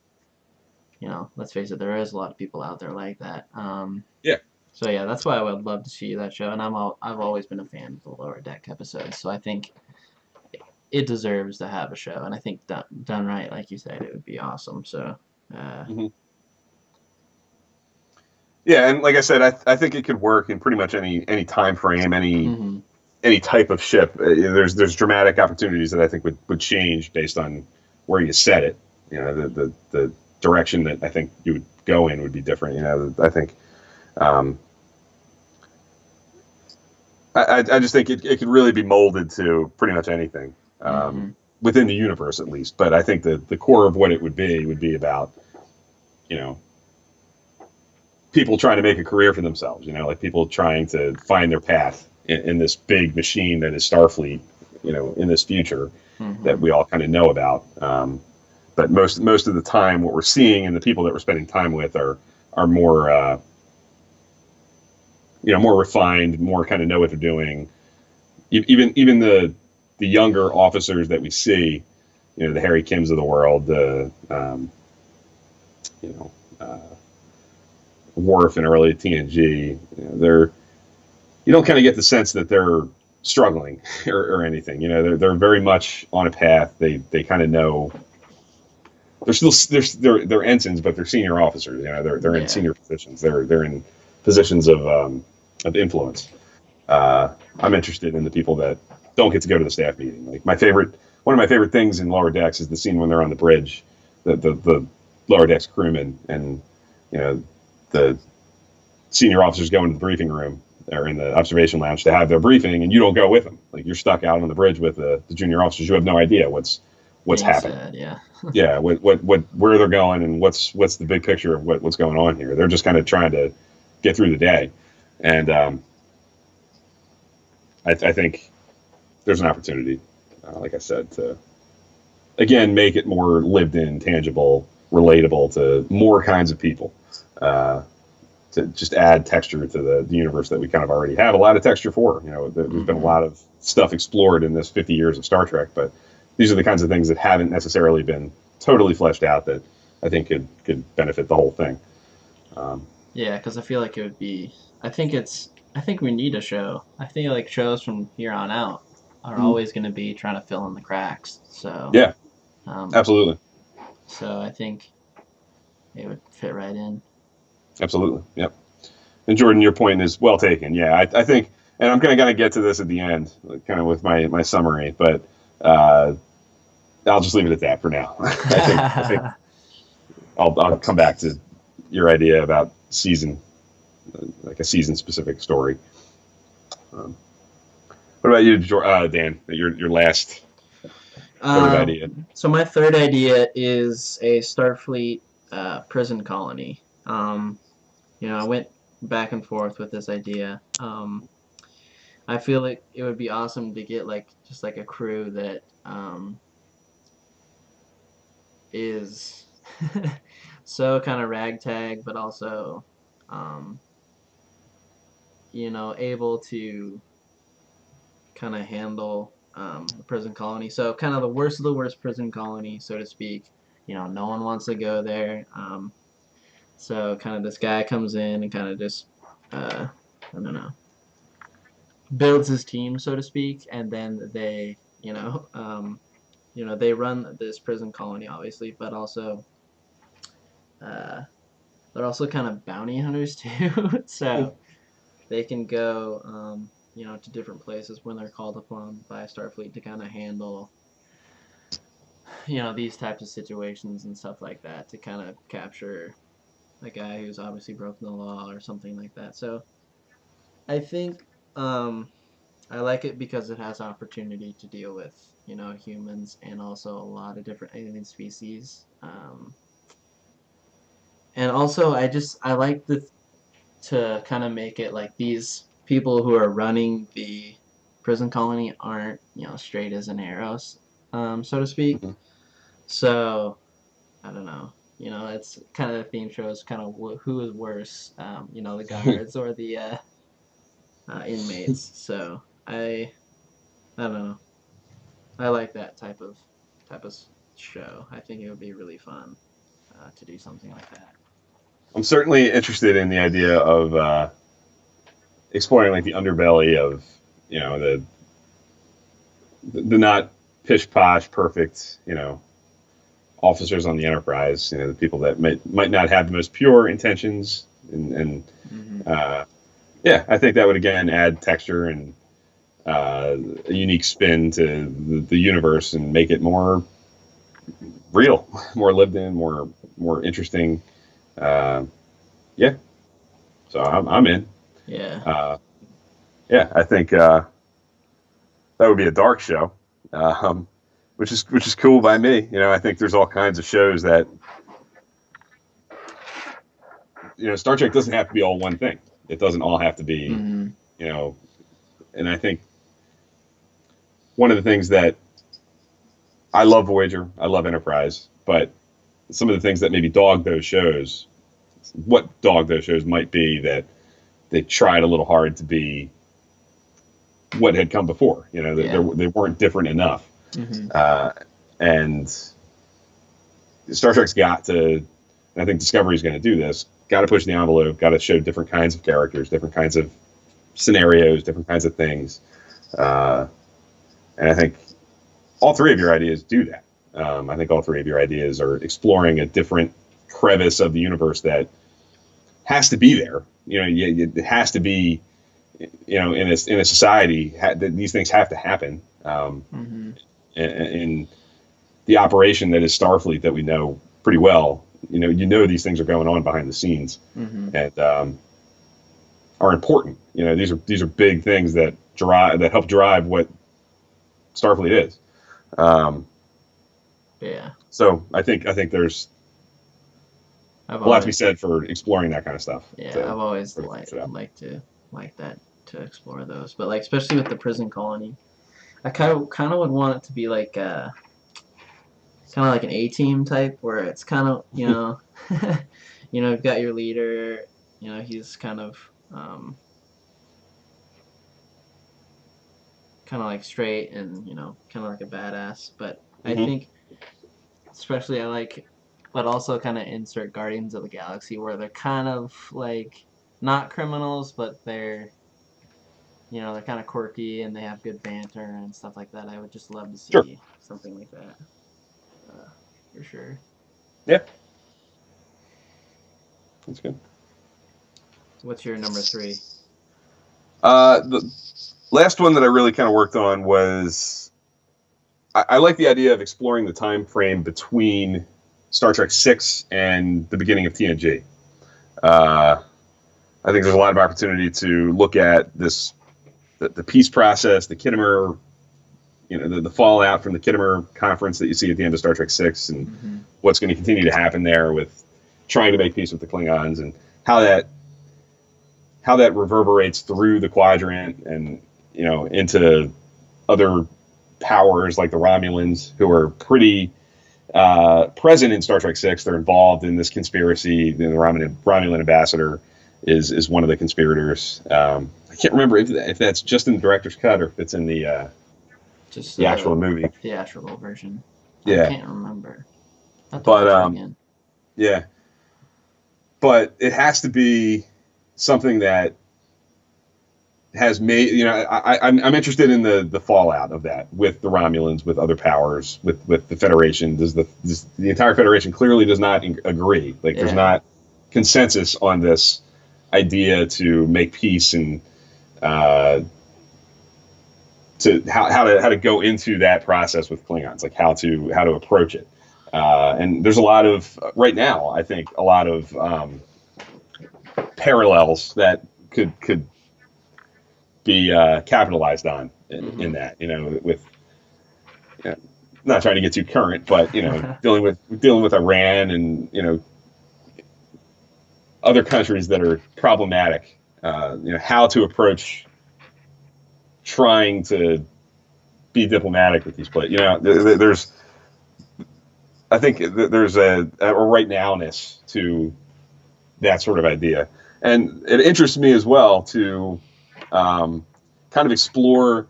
let's face it, there is a lot of people out there like that. Yeah. So yeah, that's why I would love to see that show, and I've always been a fan of the Lower Deck episodes. So I think it deserves to have a show, and I think done right, like you said, it would be awesome. So. Uh, Mm-hmm. Yeah, and like I said, I think it could work in pretty much any time frame, hmm any type of ship. There's dramatic opportunities that I think would change based on where you set it. The direction that I think you would go in would be different. I think um, I just think it could really be molded to pretty much anything hmm within the universe at least. But I think the core of what it would be about you know people trying to make a career for themselves. Like people trying to find their path in this big machine that is Starfleet. In this future that hmm we all kind of know about. But most of the time, what we're seeing and the people that we're spending time with are more more refined, more kind of know what they're doing. Even the younger officers that we see, the Harry Kims of the world, the you know uh, Worf and early TNG, you don't kind of get the sense that they're struggling or anything. They're very much on a path. They kind of know they're still they're ensigns, but they're senior officers. They're in Yeah. senior positions. They're in positions of influence. I'm interested in the people that don't get to go to the staff meeting. Like one of my favorite things in Lower Decks is the scene when they're on the bridge, the Lower Decks crewmen, and the senior officers go into the briefing room or in the observation lounge to have their briefing, and you don't go with them. Like you're stuck out on the bridge with the junior officers. You have no idea what's Being happening. said, yeah. Yeah, where they're going and what's the big picture of what's going on here. They're just kind of trying to get through the day, and I think there's an opportunity, like I said, to again make it more lived in, tangible, relatable to more kinds of people. Uh, to just add texture to the universe that we kind of already have a lot of texture for. There's been a hmm lot of stuff explored in this 50 years of Star Trek, but these are the kinds of things that haven't necessarily been totally fleshed out that I think could benefit the whole thing. Um, Yeah, because I feel like it would be. I think we need a show. I feel like shows from here on out are always going to be trying to fill in the cracks. yeah, Um, absolutely, so I think it would fit right in. absolutely, yep. And Jordan, your point is well taken. Yeah, I think, and I'm going to get to this at the end, kind of with my summary, but uh, I'll just leave it at that for now. I think I'll come back to your idea about like a season specific story. Um, what about you, Dan? Your last third idea. So my third idea is a Starfleet prison colony. I went back and forth with this idea. I feel like it would be awesome to get like just like a crew that is so kind of ragtag, but also um, able to kind of handle. a prison colony. So kind of the worst of the worst prison colony, so to speak. No one wants to go there. So kind of this guy comes in and kind of just, I don't know, builds his team, so to speak, and then they run this prison colony, obviously, but also uh, they're also kind of bounty hunters too. So they can go, to different places when they're called upon by Starfleet to kind of handle, these types of situations and stuff like that to kind of capture a guy who's obviously broken the law or something like that. So I think I like it because it has opportunity to deal with, humans and also a lot of different alien species. And also, I like to kind of make it like these people who are running the prison colony aren't, straight as an arrow, so to speak. Mm-hmm. So I don't know. It's kind of the theme shows kind of who is worse, the guards or the inmates. So I don't know. I like that type of show. I think it would be really fun to do something like that. I'm certainly interested in the idea of exploring like the underbelly of the not pish posh perfect officers on the Enterprise. The people that might not have the most pure intentions, and Mm-hmm. yeah, I think that would again add texture and a unique spin to the universe and make it more real, more lived in, more interesting. Uh, yeah, so I'm in. Yeah. Uh, yeah, I think that would be a dark show, um, which is cool by me. I think there's all kinds of shows that Star Trek doesn't have to be all one thing. It doesn't all have to be Mm-hmm. you know. And I think one of the things that I love Voyager, I love Enterprise, but some of the things that maybe dog those shows, what dog those shows might be that they tried a little hard to be what had come before. Yeah. They weren't different enough. Mm-hmm. And Star Trek's got to, and I think Discovery's going to do this, got to push the envelope, got to show different kinds of characters, different kinds of scenarios, different kinds of things. And I think all three of your ideas do that. I think all three of your ideas are exploring a different crevice of the universe that has to be there. It has to be, in a society, these things have to happen. Mm-hmm. In the operation that is Starfleet that we know pretty well, these things are going on behind the scenes, Mm-hmm. and are important. These are big things that help drive what Starfleet is. Yeah. So I think there's I've a lot to be always said for exploring that kind of stuff. I've always To fix it up. like that to explore those, but like especially with the prison colony, I kind of would want it to be like kind of like an A-team type where it's kind of you've got your leader, he's kind of like straight and kind of like a badass, but I Mm-hmm. think especially I like, but also kind of insert Guardians of the Galaxy where they're kind of like not criminals, but they're kind of quirky and they have good banter and stuff like that. I would just love to Sure. see something like that, uh, for sure. Yeah, that's good. What's your number three? The last one that I really kind of worked on was I like the idea of exploring the time frame between Star Trek Six and the beginning of TNG. I think there's a lot of opportunity to look at the peace process, the Kittimer, the fallout from the Kittimer conference that you see at the end of Star Trek Six, and Mm-hmm. what's going to continue to happen there with trying to make peace with the Klingons, and how that reverberates through the quadrant and into other powers like the Romulans, who are pretty present in Star Trek Six. They're involved in this conspiracy. The Romulan ambassador is one of the conspirators. I can't remember if that's just in the director's cut or if it's in the Just the actual movie. theatrical version. I Yeah, can't remember. I have to but watch it again. yeah, but it has to be something that has made I'm interested in the fallout of that with the Romulans, with other powers, with the Federation. The entire Federation clearly does not agree. Like there's Yeah. not consensus on this idea to make peace and to how to go into that process with Klingons, like how to approach it. And there's a lot of right now, I think, a lot of parallels that could be capitalized on in Hmm. that. With not trying to get too current, but dealing with Iran and other countries that are problematic. How to approach trying to be diplomatic with these places. There's I think there's a right nowness to that sort of idea, and it interests me as well to kind of explore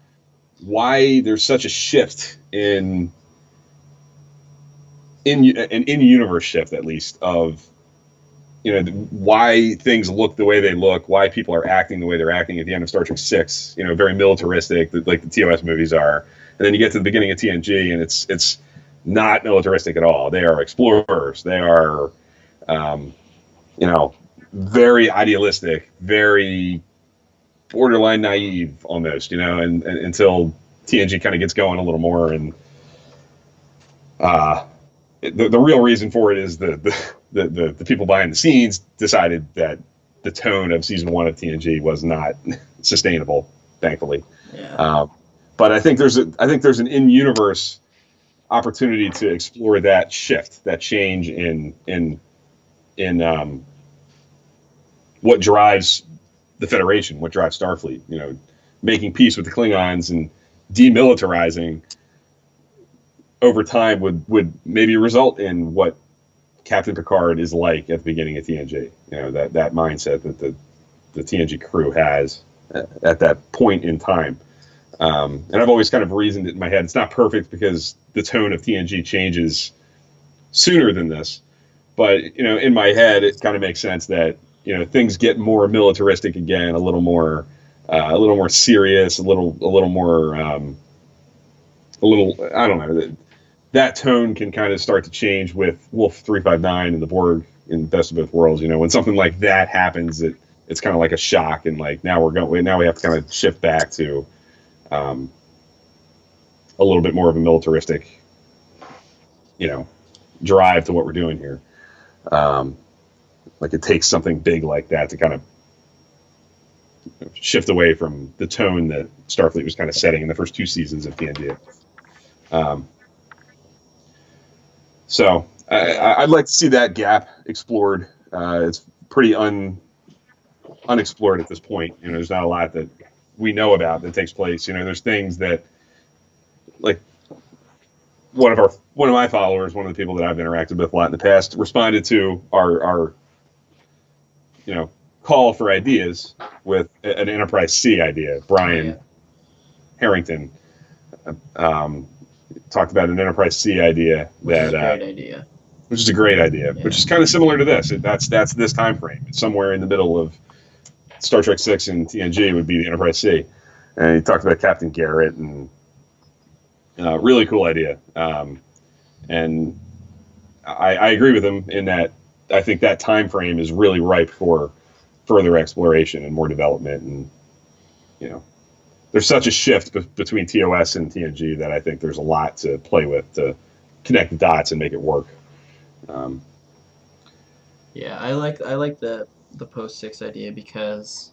why there's such a shift an in-universe shift, at least, of why things look the way they look, why people are acting the way they're acting at the end of Star Trek Six. Very militaristic, like the TOS movies are, and then you get to the beginning of TNG, and it's not militaristic at all. They are explorers. They are, um, very idealistic, very borderline naive, almost. And until TNG kind of gets going a little more, and uh, the real reason for it is the people behind the scenes decided that the tone of season 1 of TNG was not sustainable, thankfully. Yeah. Um, but I think there's an in-universe opportunity to explore that shift, that change in what drives the Federation, what drives Starfleet. Making peace with the Klingons and demilitarizing over time would maybe result in what Captain Picard is like at the beginning of TNG. That mindset that the TNG crew has at that point in time. And I've always kind of reasoned it in my head. It's not perfect because the tone of TNG changes sooner than this, but in my head, it kind of makes sense that things get more militaristic again, a little more serious, a little more, a little. I don't know. That tone can kind of start to change with Wolf 359 and the Borg in Best of Both Worlds. When something like that happens, it's kind of like a shock, and like now we have to kind of shift back to um, a little bit more of a militaristic, you know, drive to what we're doing here. Um, like it takes something big like that to kind of shift away from the tone that Starfleet was kind of setting in the first two seasons of TNG. Um, so Yeah. I'd like to see that gap explored. It's pretty unexplored at this point. There's not a lot that we know about that takes place. There's things that, like, one of my followers, one of the people that I've interacted with a lot in the past, responded to our call for ideas with an Enterprise C idea. Oh Brian yeah. Harrington um, talked about an Enterprise C idea Which is that a great idea. which is a great idea, which Yeah. is kind of similar to this. That's this time frame. It's somewhere in the middle of Star Trek Six and TNG would be the Enterprise C. And he talked about Captain Garrett and really cool idea. And I agree with him in that I think that time frame is really ripe for further exploration and more development. And there's such a shift between TOS and TNG that I think there's a lot to play with to connect the dots and make it work. Um, Yeah, I like the post six idea because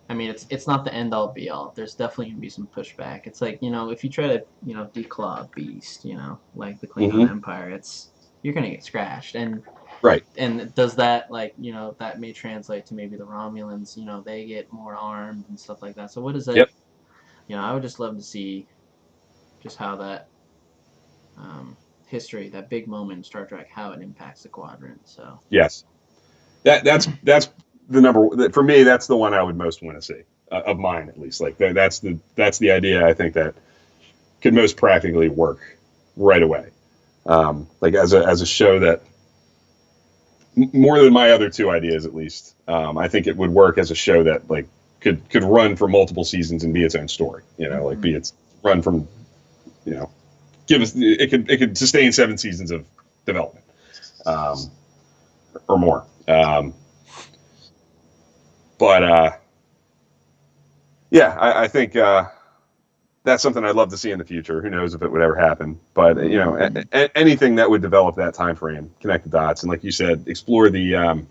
I mean it's not the end all be all. There's definitely gonna be some pushback. It's like, if you try to, declaw a beast, like the Klingon mhm. Empire, you're gonna get scratched. Right. And does that, like, that may translate to maybe the Romulans, they get more armed and stuff like that. So what is that? Yep. I would just love to see just how that history, that big moment in Star Trek, how it impacts the quadrant. So Yes. That's the number for me. That's the one I would most want to see of mine, at least. Like that's the idea. I think that could most practically work right away. Like as a show that more than my other two ideas, at least, I think it would work as a show that like could run for multiple seasons and be its own story. You know, like Mm-hmm. be its run from you know give us it could sustain 7 seasons of development or more. But yeah, I think that's something I'd love to see in the future. Who knows if it would ever happen? But you know, Mm-hmm. anything that would develop that time frame, connect the dots, and like you said, explore the.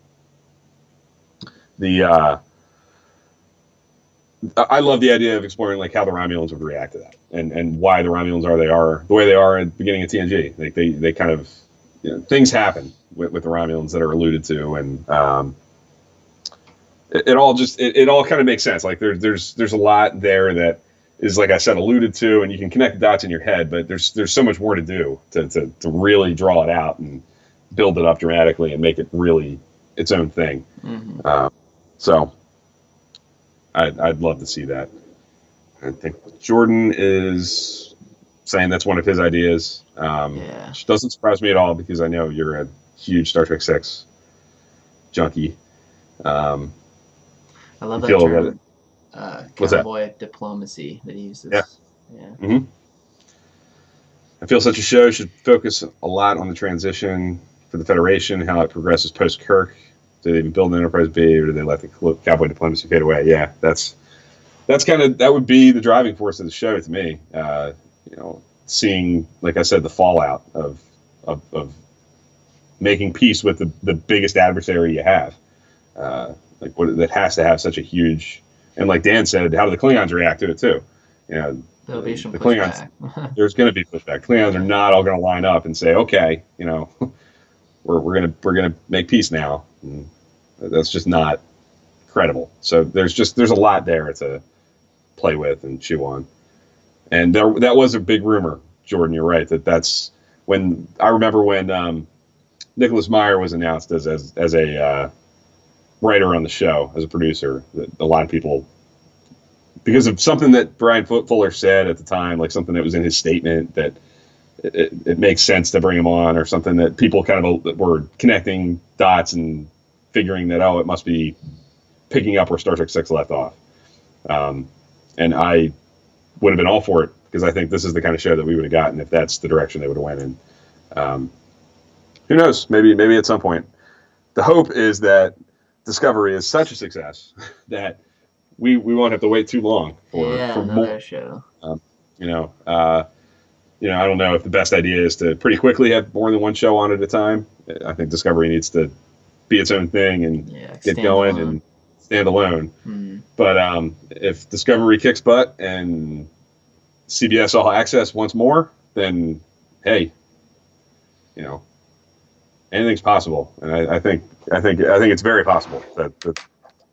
I love the idea of exploring like how the Romulans would react to that, and why the Romulans are the way they are at the beginning of TNG. Like they kind of things happen with the Romulans that are alluded to, and it all kind of makes sense. Like there's a lot there that is like I said alluded to, and you can connect the dots in your head, but there's so much more to do to really draw it out and build it up dramatically and make it really its own thing. Mm-hmm. So I'd love to see that. I think Jordan is saying that's one of his ideas, Yeah. which doesn't surprise me at all because I know you're a huge Star Trek Six junkie. Um, I love you that feel that term, what's that? convoy diplomacy that he Yeah. uses. Yeah. Mm-hmm. I feel such a show should focus a lot on the transition for the Federation, how it progresses post Kirk. Do they even build an Enterprise B, or do they let the cowboy diplomacy fade away? Yeah, that's kind of that would be the driving force of the show to me. Seeing, like I said, the fallout of making peace with the biggest adversary you have. Like what that has to have such a huge, and like Dan said, how do the Klingons react to it too? You know, There'll be some the Klingons. pushback. There's going to be pushback. Klingons are Yeah. not all going to line up and say, okay, we're gonna make peace now. And that's just not credible. So there's a lot there to play with and chew on. And that was a big rumor, Jordan. You're right that's when I remember when Nicholas Meyer was announced as a writer on the show, as a producer. That a lot of people, because of something that Brian Fuller said at the time, like something that was in his statement, that it makes sense to bring him on, or something that people kind of were connecting dots and figuring that, oh, it must be picking up where Star Trek Six left off. And I would have been all for it because I think this is the kind of show that we would have gotten if that's the direction they would have went in. Who knows? Maybe at some point. The hope is that Discovery is such a success that we won't have to wait too long Yeah, for more. another show. Um, you know, I don't know if the best idea is to pretty quickly have more than one show on at a time. I think Discovery needs to be its own thing and Yeah, get stand going alone. and stand alone. Mm. But if Discovery kicks butt and CBS All Access once more, then hey, anything's possible. And I think it's very possible that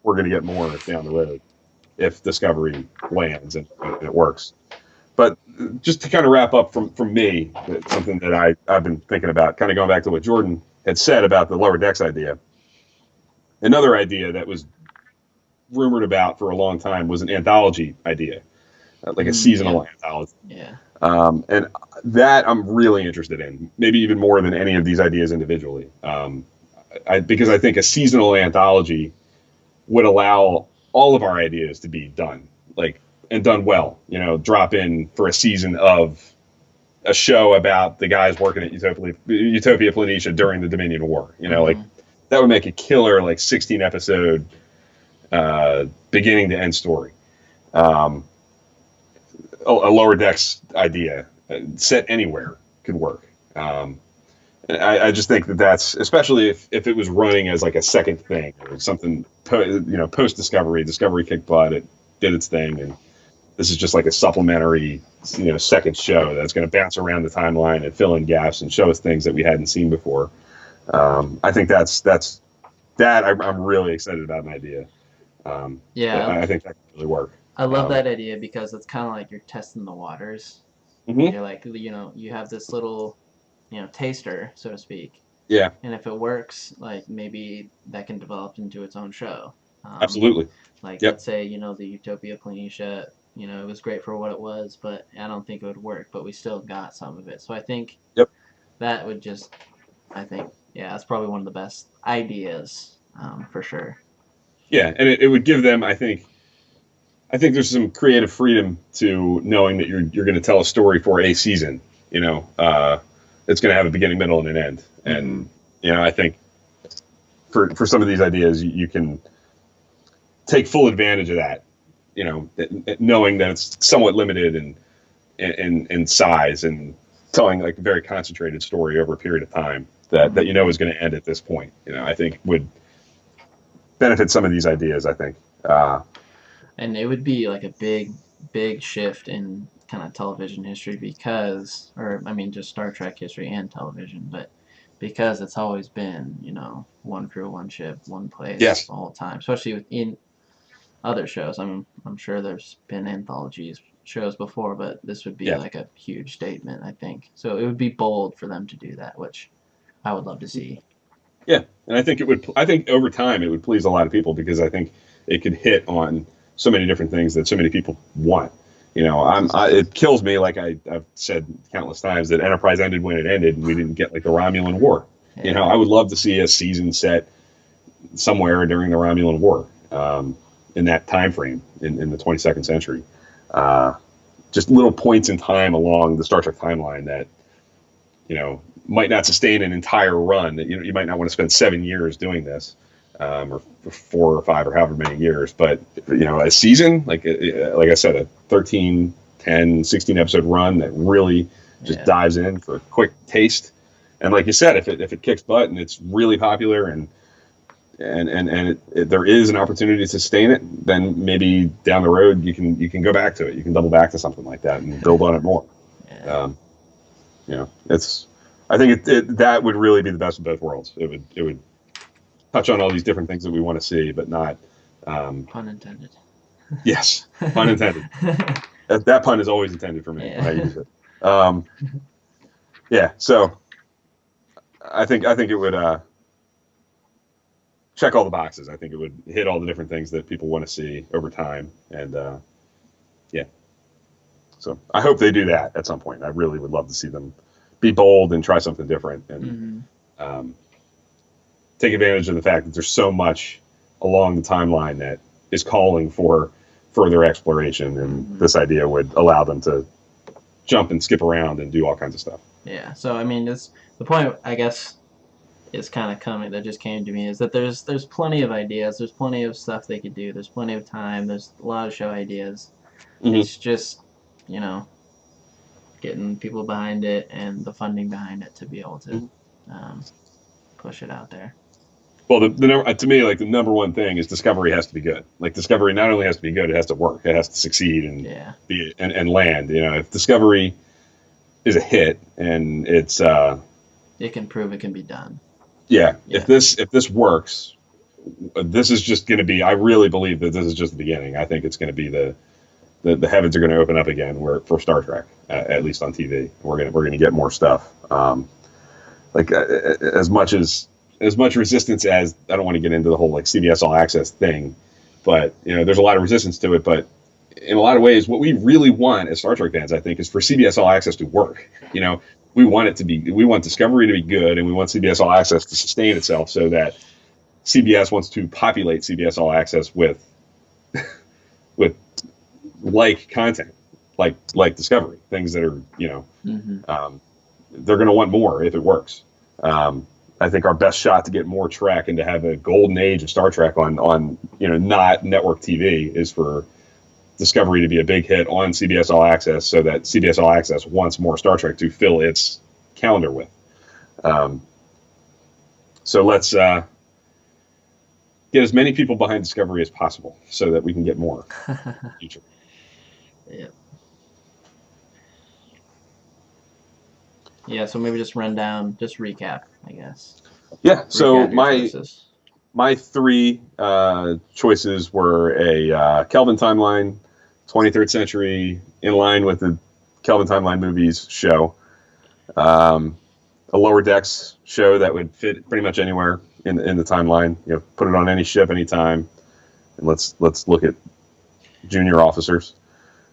we're going to get more down the road if Discovery lands and it works. But just to kind of wrap up from me, something that I've been thinking about, kind of going back to what Jordan had said about the lower decks idea. Another idea that was rumored about for a long time was an anthology idea, like a Yeah. seasonal anthology. Yeah. And that I'm really interested in, maybe even more than any of these ideas individually. Because I think a seasonal anthology would allow all of our ideas to be done, like, and done well. Drop in for a season of a show about the guys working at Utopia Planitia during the Dominion War. Like Mm-hmm. that would make a killer, like 16 episode beginning to end story. Um, a lower decks idea set anywhere could work. I just think that's especially if it was running as like a second thing or something, post Discovery kicked butt, it did its thing, and this is just like a supplementary, second show that's going to bounce around the timeline and fill in gaps and show us things that we hadn't seen before. I think that's I'm really excited about an idea. Yeah, I think that could really work. I love Um, that idea because it's kind of like you're testing the waters. mhm. You're like, you have this little, taster, so to speak, Yeah, and if it works, like maybe that can develop into its own show. Um, absolutely. like Yep. let's say, the Utopia Planitia. it was great for what it was, but I don't think it would work. But we still got some of it. So I think Yep. that would just, I think, yeah, that's probably one of the best ideas, for sure. Yeah, and it would give them, I think there's some creative freedom to knowing that you're going to tell a story for a season. It's going to have a beginning, middle, and an end. Mm-hmm. And I think for some of these ideas, you can take full advantage of that. Knowing that it's somewhat limited in size and telling like a very concentrated story over a period of time that is going to end at this point. I think would benefit some of these ideas. I think. And it would be like a big shift in kind of television history because, or I mean, just Star Trek history and television, but because it's always been, one crew, one ship, one place Yes. the whole time, especially in other shows. I'm sure there's been anthologies shows before, but this would be Yes. like a huge statement, I think. So it would be bold for them to do that, which I would love to see. Yeah, and I think it would. I think over time it would please a lot of people because I think it could hit on so many different things that so many people want. It kills me, like I've said countless times, that Enterprise ended when it ended, and we didn't get like the Romulan War. Yeah. I would love to see a season set somewhere during the Romulan War, in that time frame in the 22nd century. Just little points in time along the Star Trek timeline that might not sustain an entire run. That you might not want to spend 7 years doing this, or 4 or 5 or however many years. But a season like I said, a 13, 10, 16 episode run that really just dives in for a quick taste. And like you said, if it kicks butt and it's really popular and there is an opportunity to sustain it, then maybe down the road you can go back to it. You can double back to something like that and build on it more. Yeah. It's. I think that would really be the best of both worlds. It would touch on all these different things that we want to see, but not. Pun intended. Yes, pun intended. That pun is always intended for me when I use it. Yeah, so I think it would check all the boxes. I think it would hit all the different things that people want to see over time, and yeah. So I hope they do that at some point. I really would love to see them be bold and try something different and take advantage of the fact that there's so much along the timeline that is calling for further exploration, and this idea would allow them to jump and skip around and do all kinds of stuff. Yeah. So I mean, the point, I guess, is kind of coming that just came to me is that there's plenty of ideas. There's plenty of stuff they could do. There's plenty of time. There's a lot of show ideas. Mm-hmm. It's just getting people behind it and the funding behind it to be able to push it out there. Well, to me, like the number one thing is Discovery has to be good. Like Discovery not only has to be good, it has to work. It has to succeed and be and land. If Discovery is a hit and it's it can prove it can be done. Yeah. If this works, this is just going to be. I really believe that this is just the beginning. I think it's going to be the heavens are going to open up again for Star Trek, at least on TV. We're gonna get more stuff. As much resistance as I don't want to get into the whole like CBS All Access thing, but there's a lot of resistance to it. But in a lot of ways, what we really want as Star Trek fans, I think, is for CBS All Access to work. We want Discovery to be good, and we want CBS All Access to sustain itself, so that CBS wants to populate CBS All Access with like content, like Discovery, things that are they're going to want more if it works. I think our best shot to get more Trek and to have a golden age of Star Trek on not network TV is for Discovery to be a big hit on CBS All Access, so that CBS All Access wants more Star Trek to fill its calendar with. So let's get as many people behind Discovery as possible, so that we can get more in the future. Yeah. Yeah, so maybe just recap, I guess. Yeah, so choices. My 3 choices were a Coven Timeline, 23rd century, in line with the Coven Timeline movies show. A Lower Decks show that would fit pretty much anywhere in the timeline. Put it on any ship, anytime, and let's look at junior officers.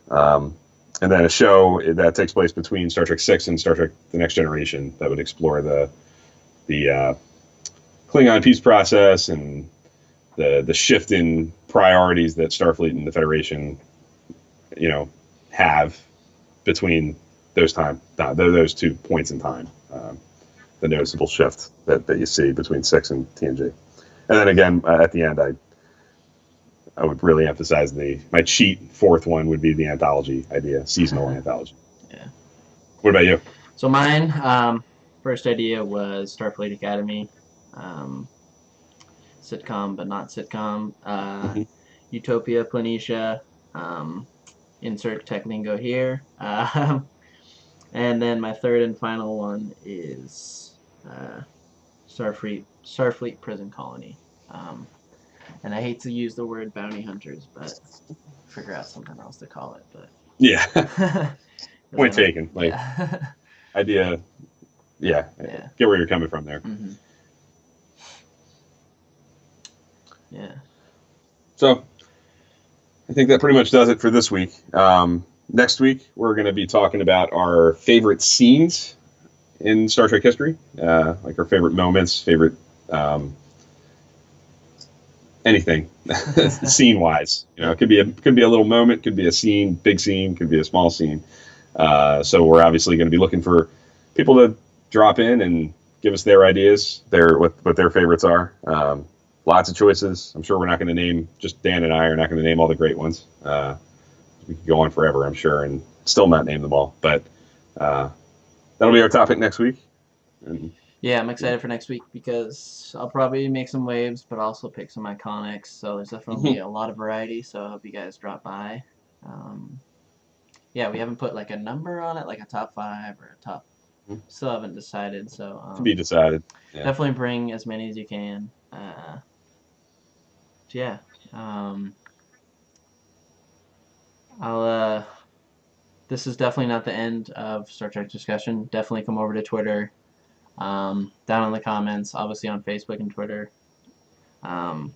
And then a show that takes place between Star Trek 6 and Star Trek The Next Generation that would explore the Klingon peace process and the shift in priorities that Starfleet and the Federation, have between those 2 points in time. The noticeable shift that you see between 6 and TNG. And then again, at the end, I would really emphasize my cheat fourth one would be the anthology idea, seasonal anthology. Yeah. What about you? So mine, first idea was Starfleet Academy, sitcom but not sitcom. Utopia, Planitia, insert tech lingo here. And then my third and final one is Starfleet Prison Colony. And I hate to use the word bounty hunters, but figure out something else to call it. But Yeah, point taken. Like yeah. idea. Yeah, get where you're coming from there. Mm-hmm. Yeah. So I think that pretty much does it for this week. Next week, we're going to be talking about our favorite scenes in Star Trek history, like our favorite moments, favorite anything scene wise. It could be a little moment, could be a scene, big scene, could be a small scene. So we're obviously going to be looking for people to drop in and give us their ideas, what their favorites are. Lots of choices. I'm sure we're not going to name, just Dan and I are not going to name all the great ones. We could go on forever, I'm sure, and still not name them all. But that'll be our topic next week. And, yeah, I'm excited for next week because I'll probably make some waves, but also pick some iconics. So there's definitely a lot of variety. So I hope you guys drop by. Yeah, we haven't put like a number on it, like a top 5 or a top. Still haven't decided. So to be decided. Yeah. Definitely bring as many as you can. Yeah. I'll. This is definitely not the end of Star Trek discussion. Definitely come over to Twitter. Down in the comments, obviously on Facebook and Twitter. Yeah.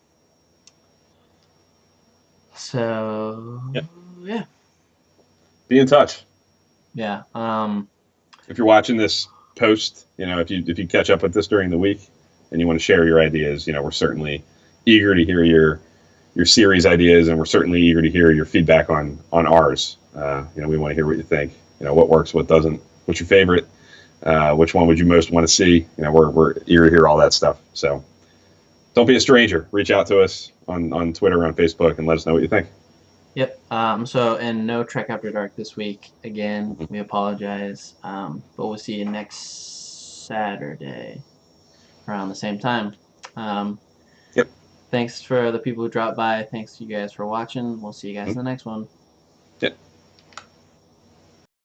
Be in touch. Yeah. If you're watching this post, if you catch up with this during the week and you want to share your ideas, we're certainly eager to hear your series ideas, and we're certainly eager to hear your feedback on ours. We want to hear what you think. What works, what doesn't, what's your favorite, which one would you most want to see. We're eager to hear all that stuff. So don't be a stranger. Reach out to us on Twitter, on Facebook, and let us know what you think. Yep. And no Trek After Dark this week. Again, we apologize. But we'll see you next Saturday around the same time. Yep. Thanks for the people who dropped by. Thanks to you guys for watching. We'll see you guys in the next one. Yep.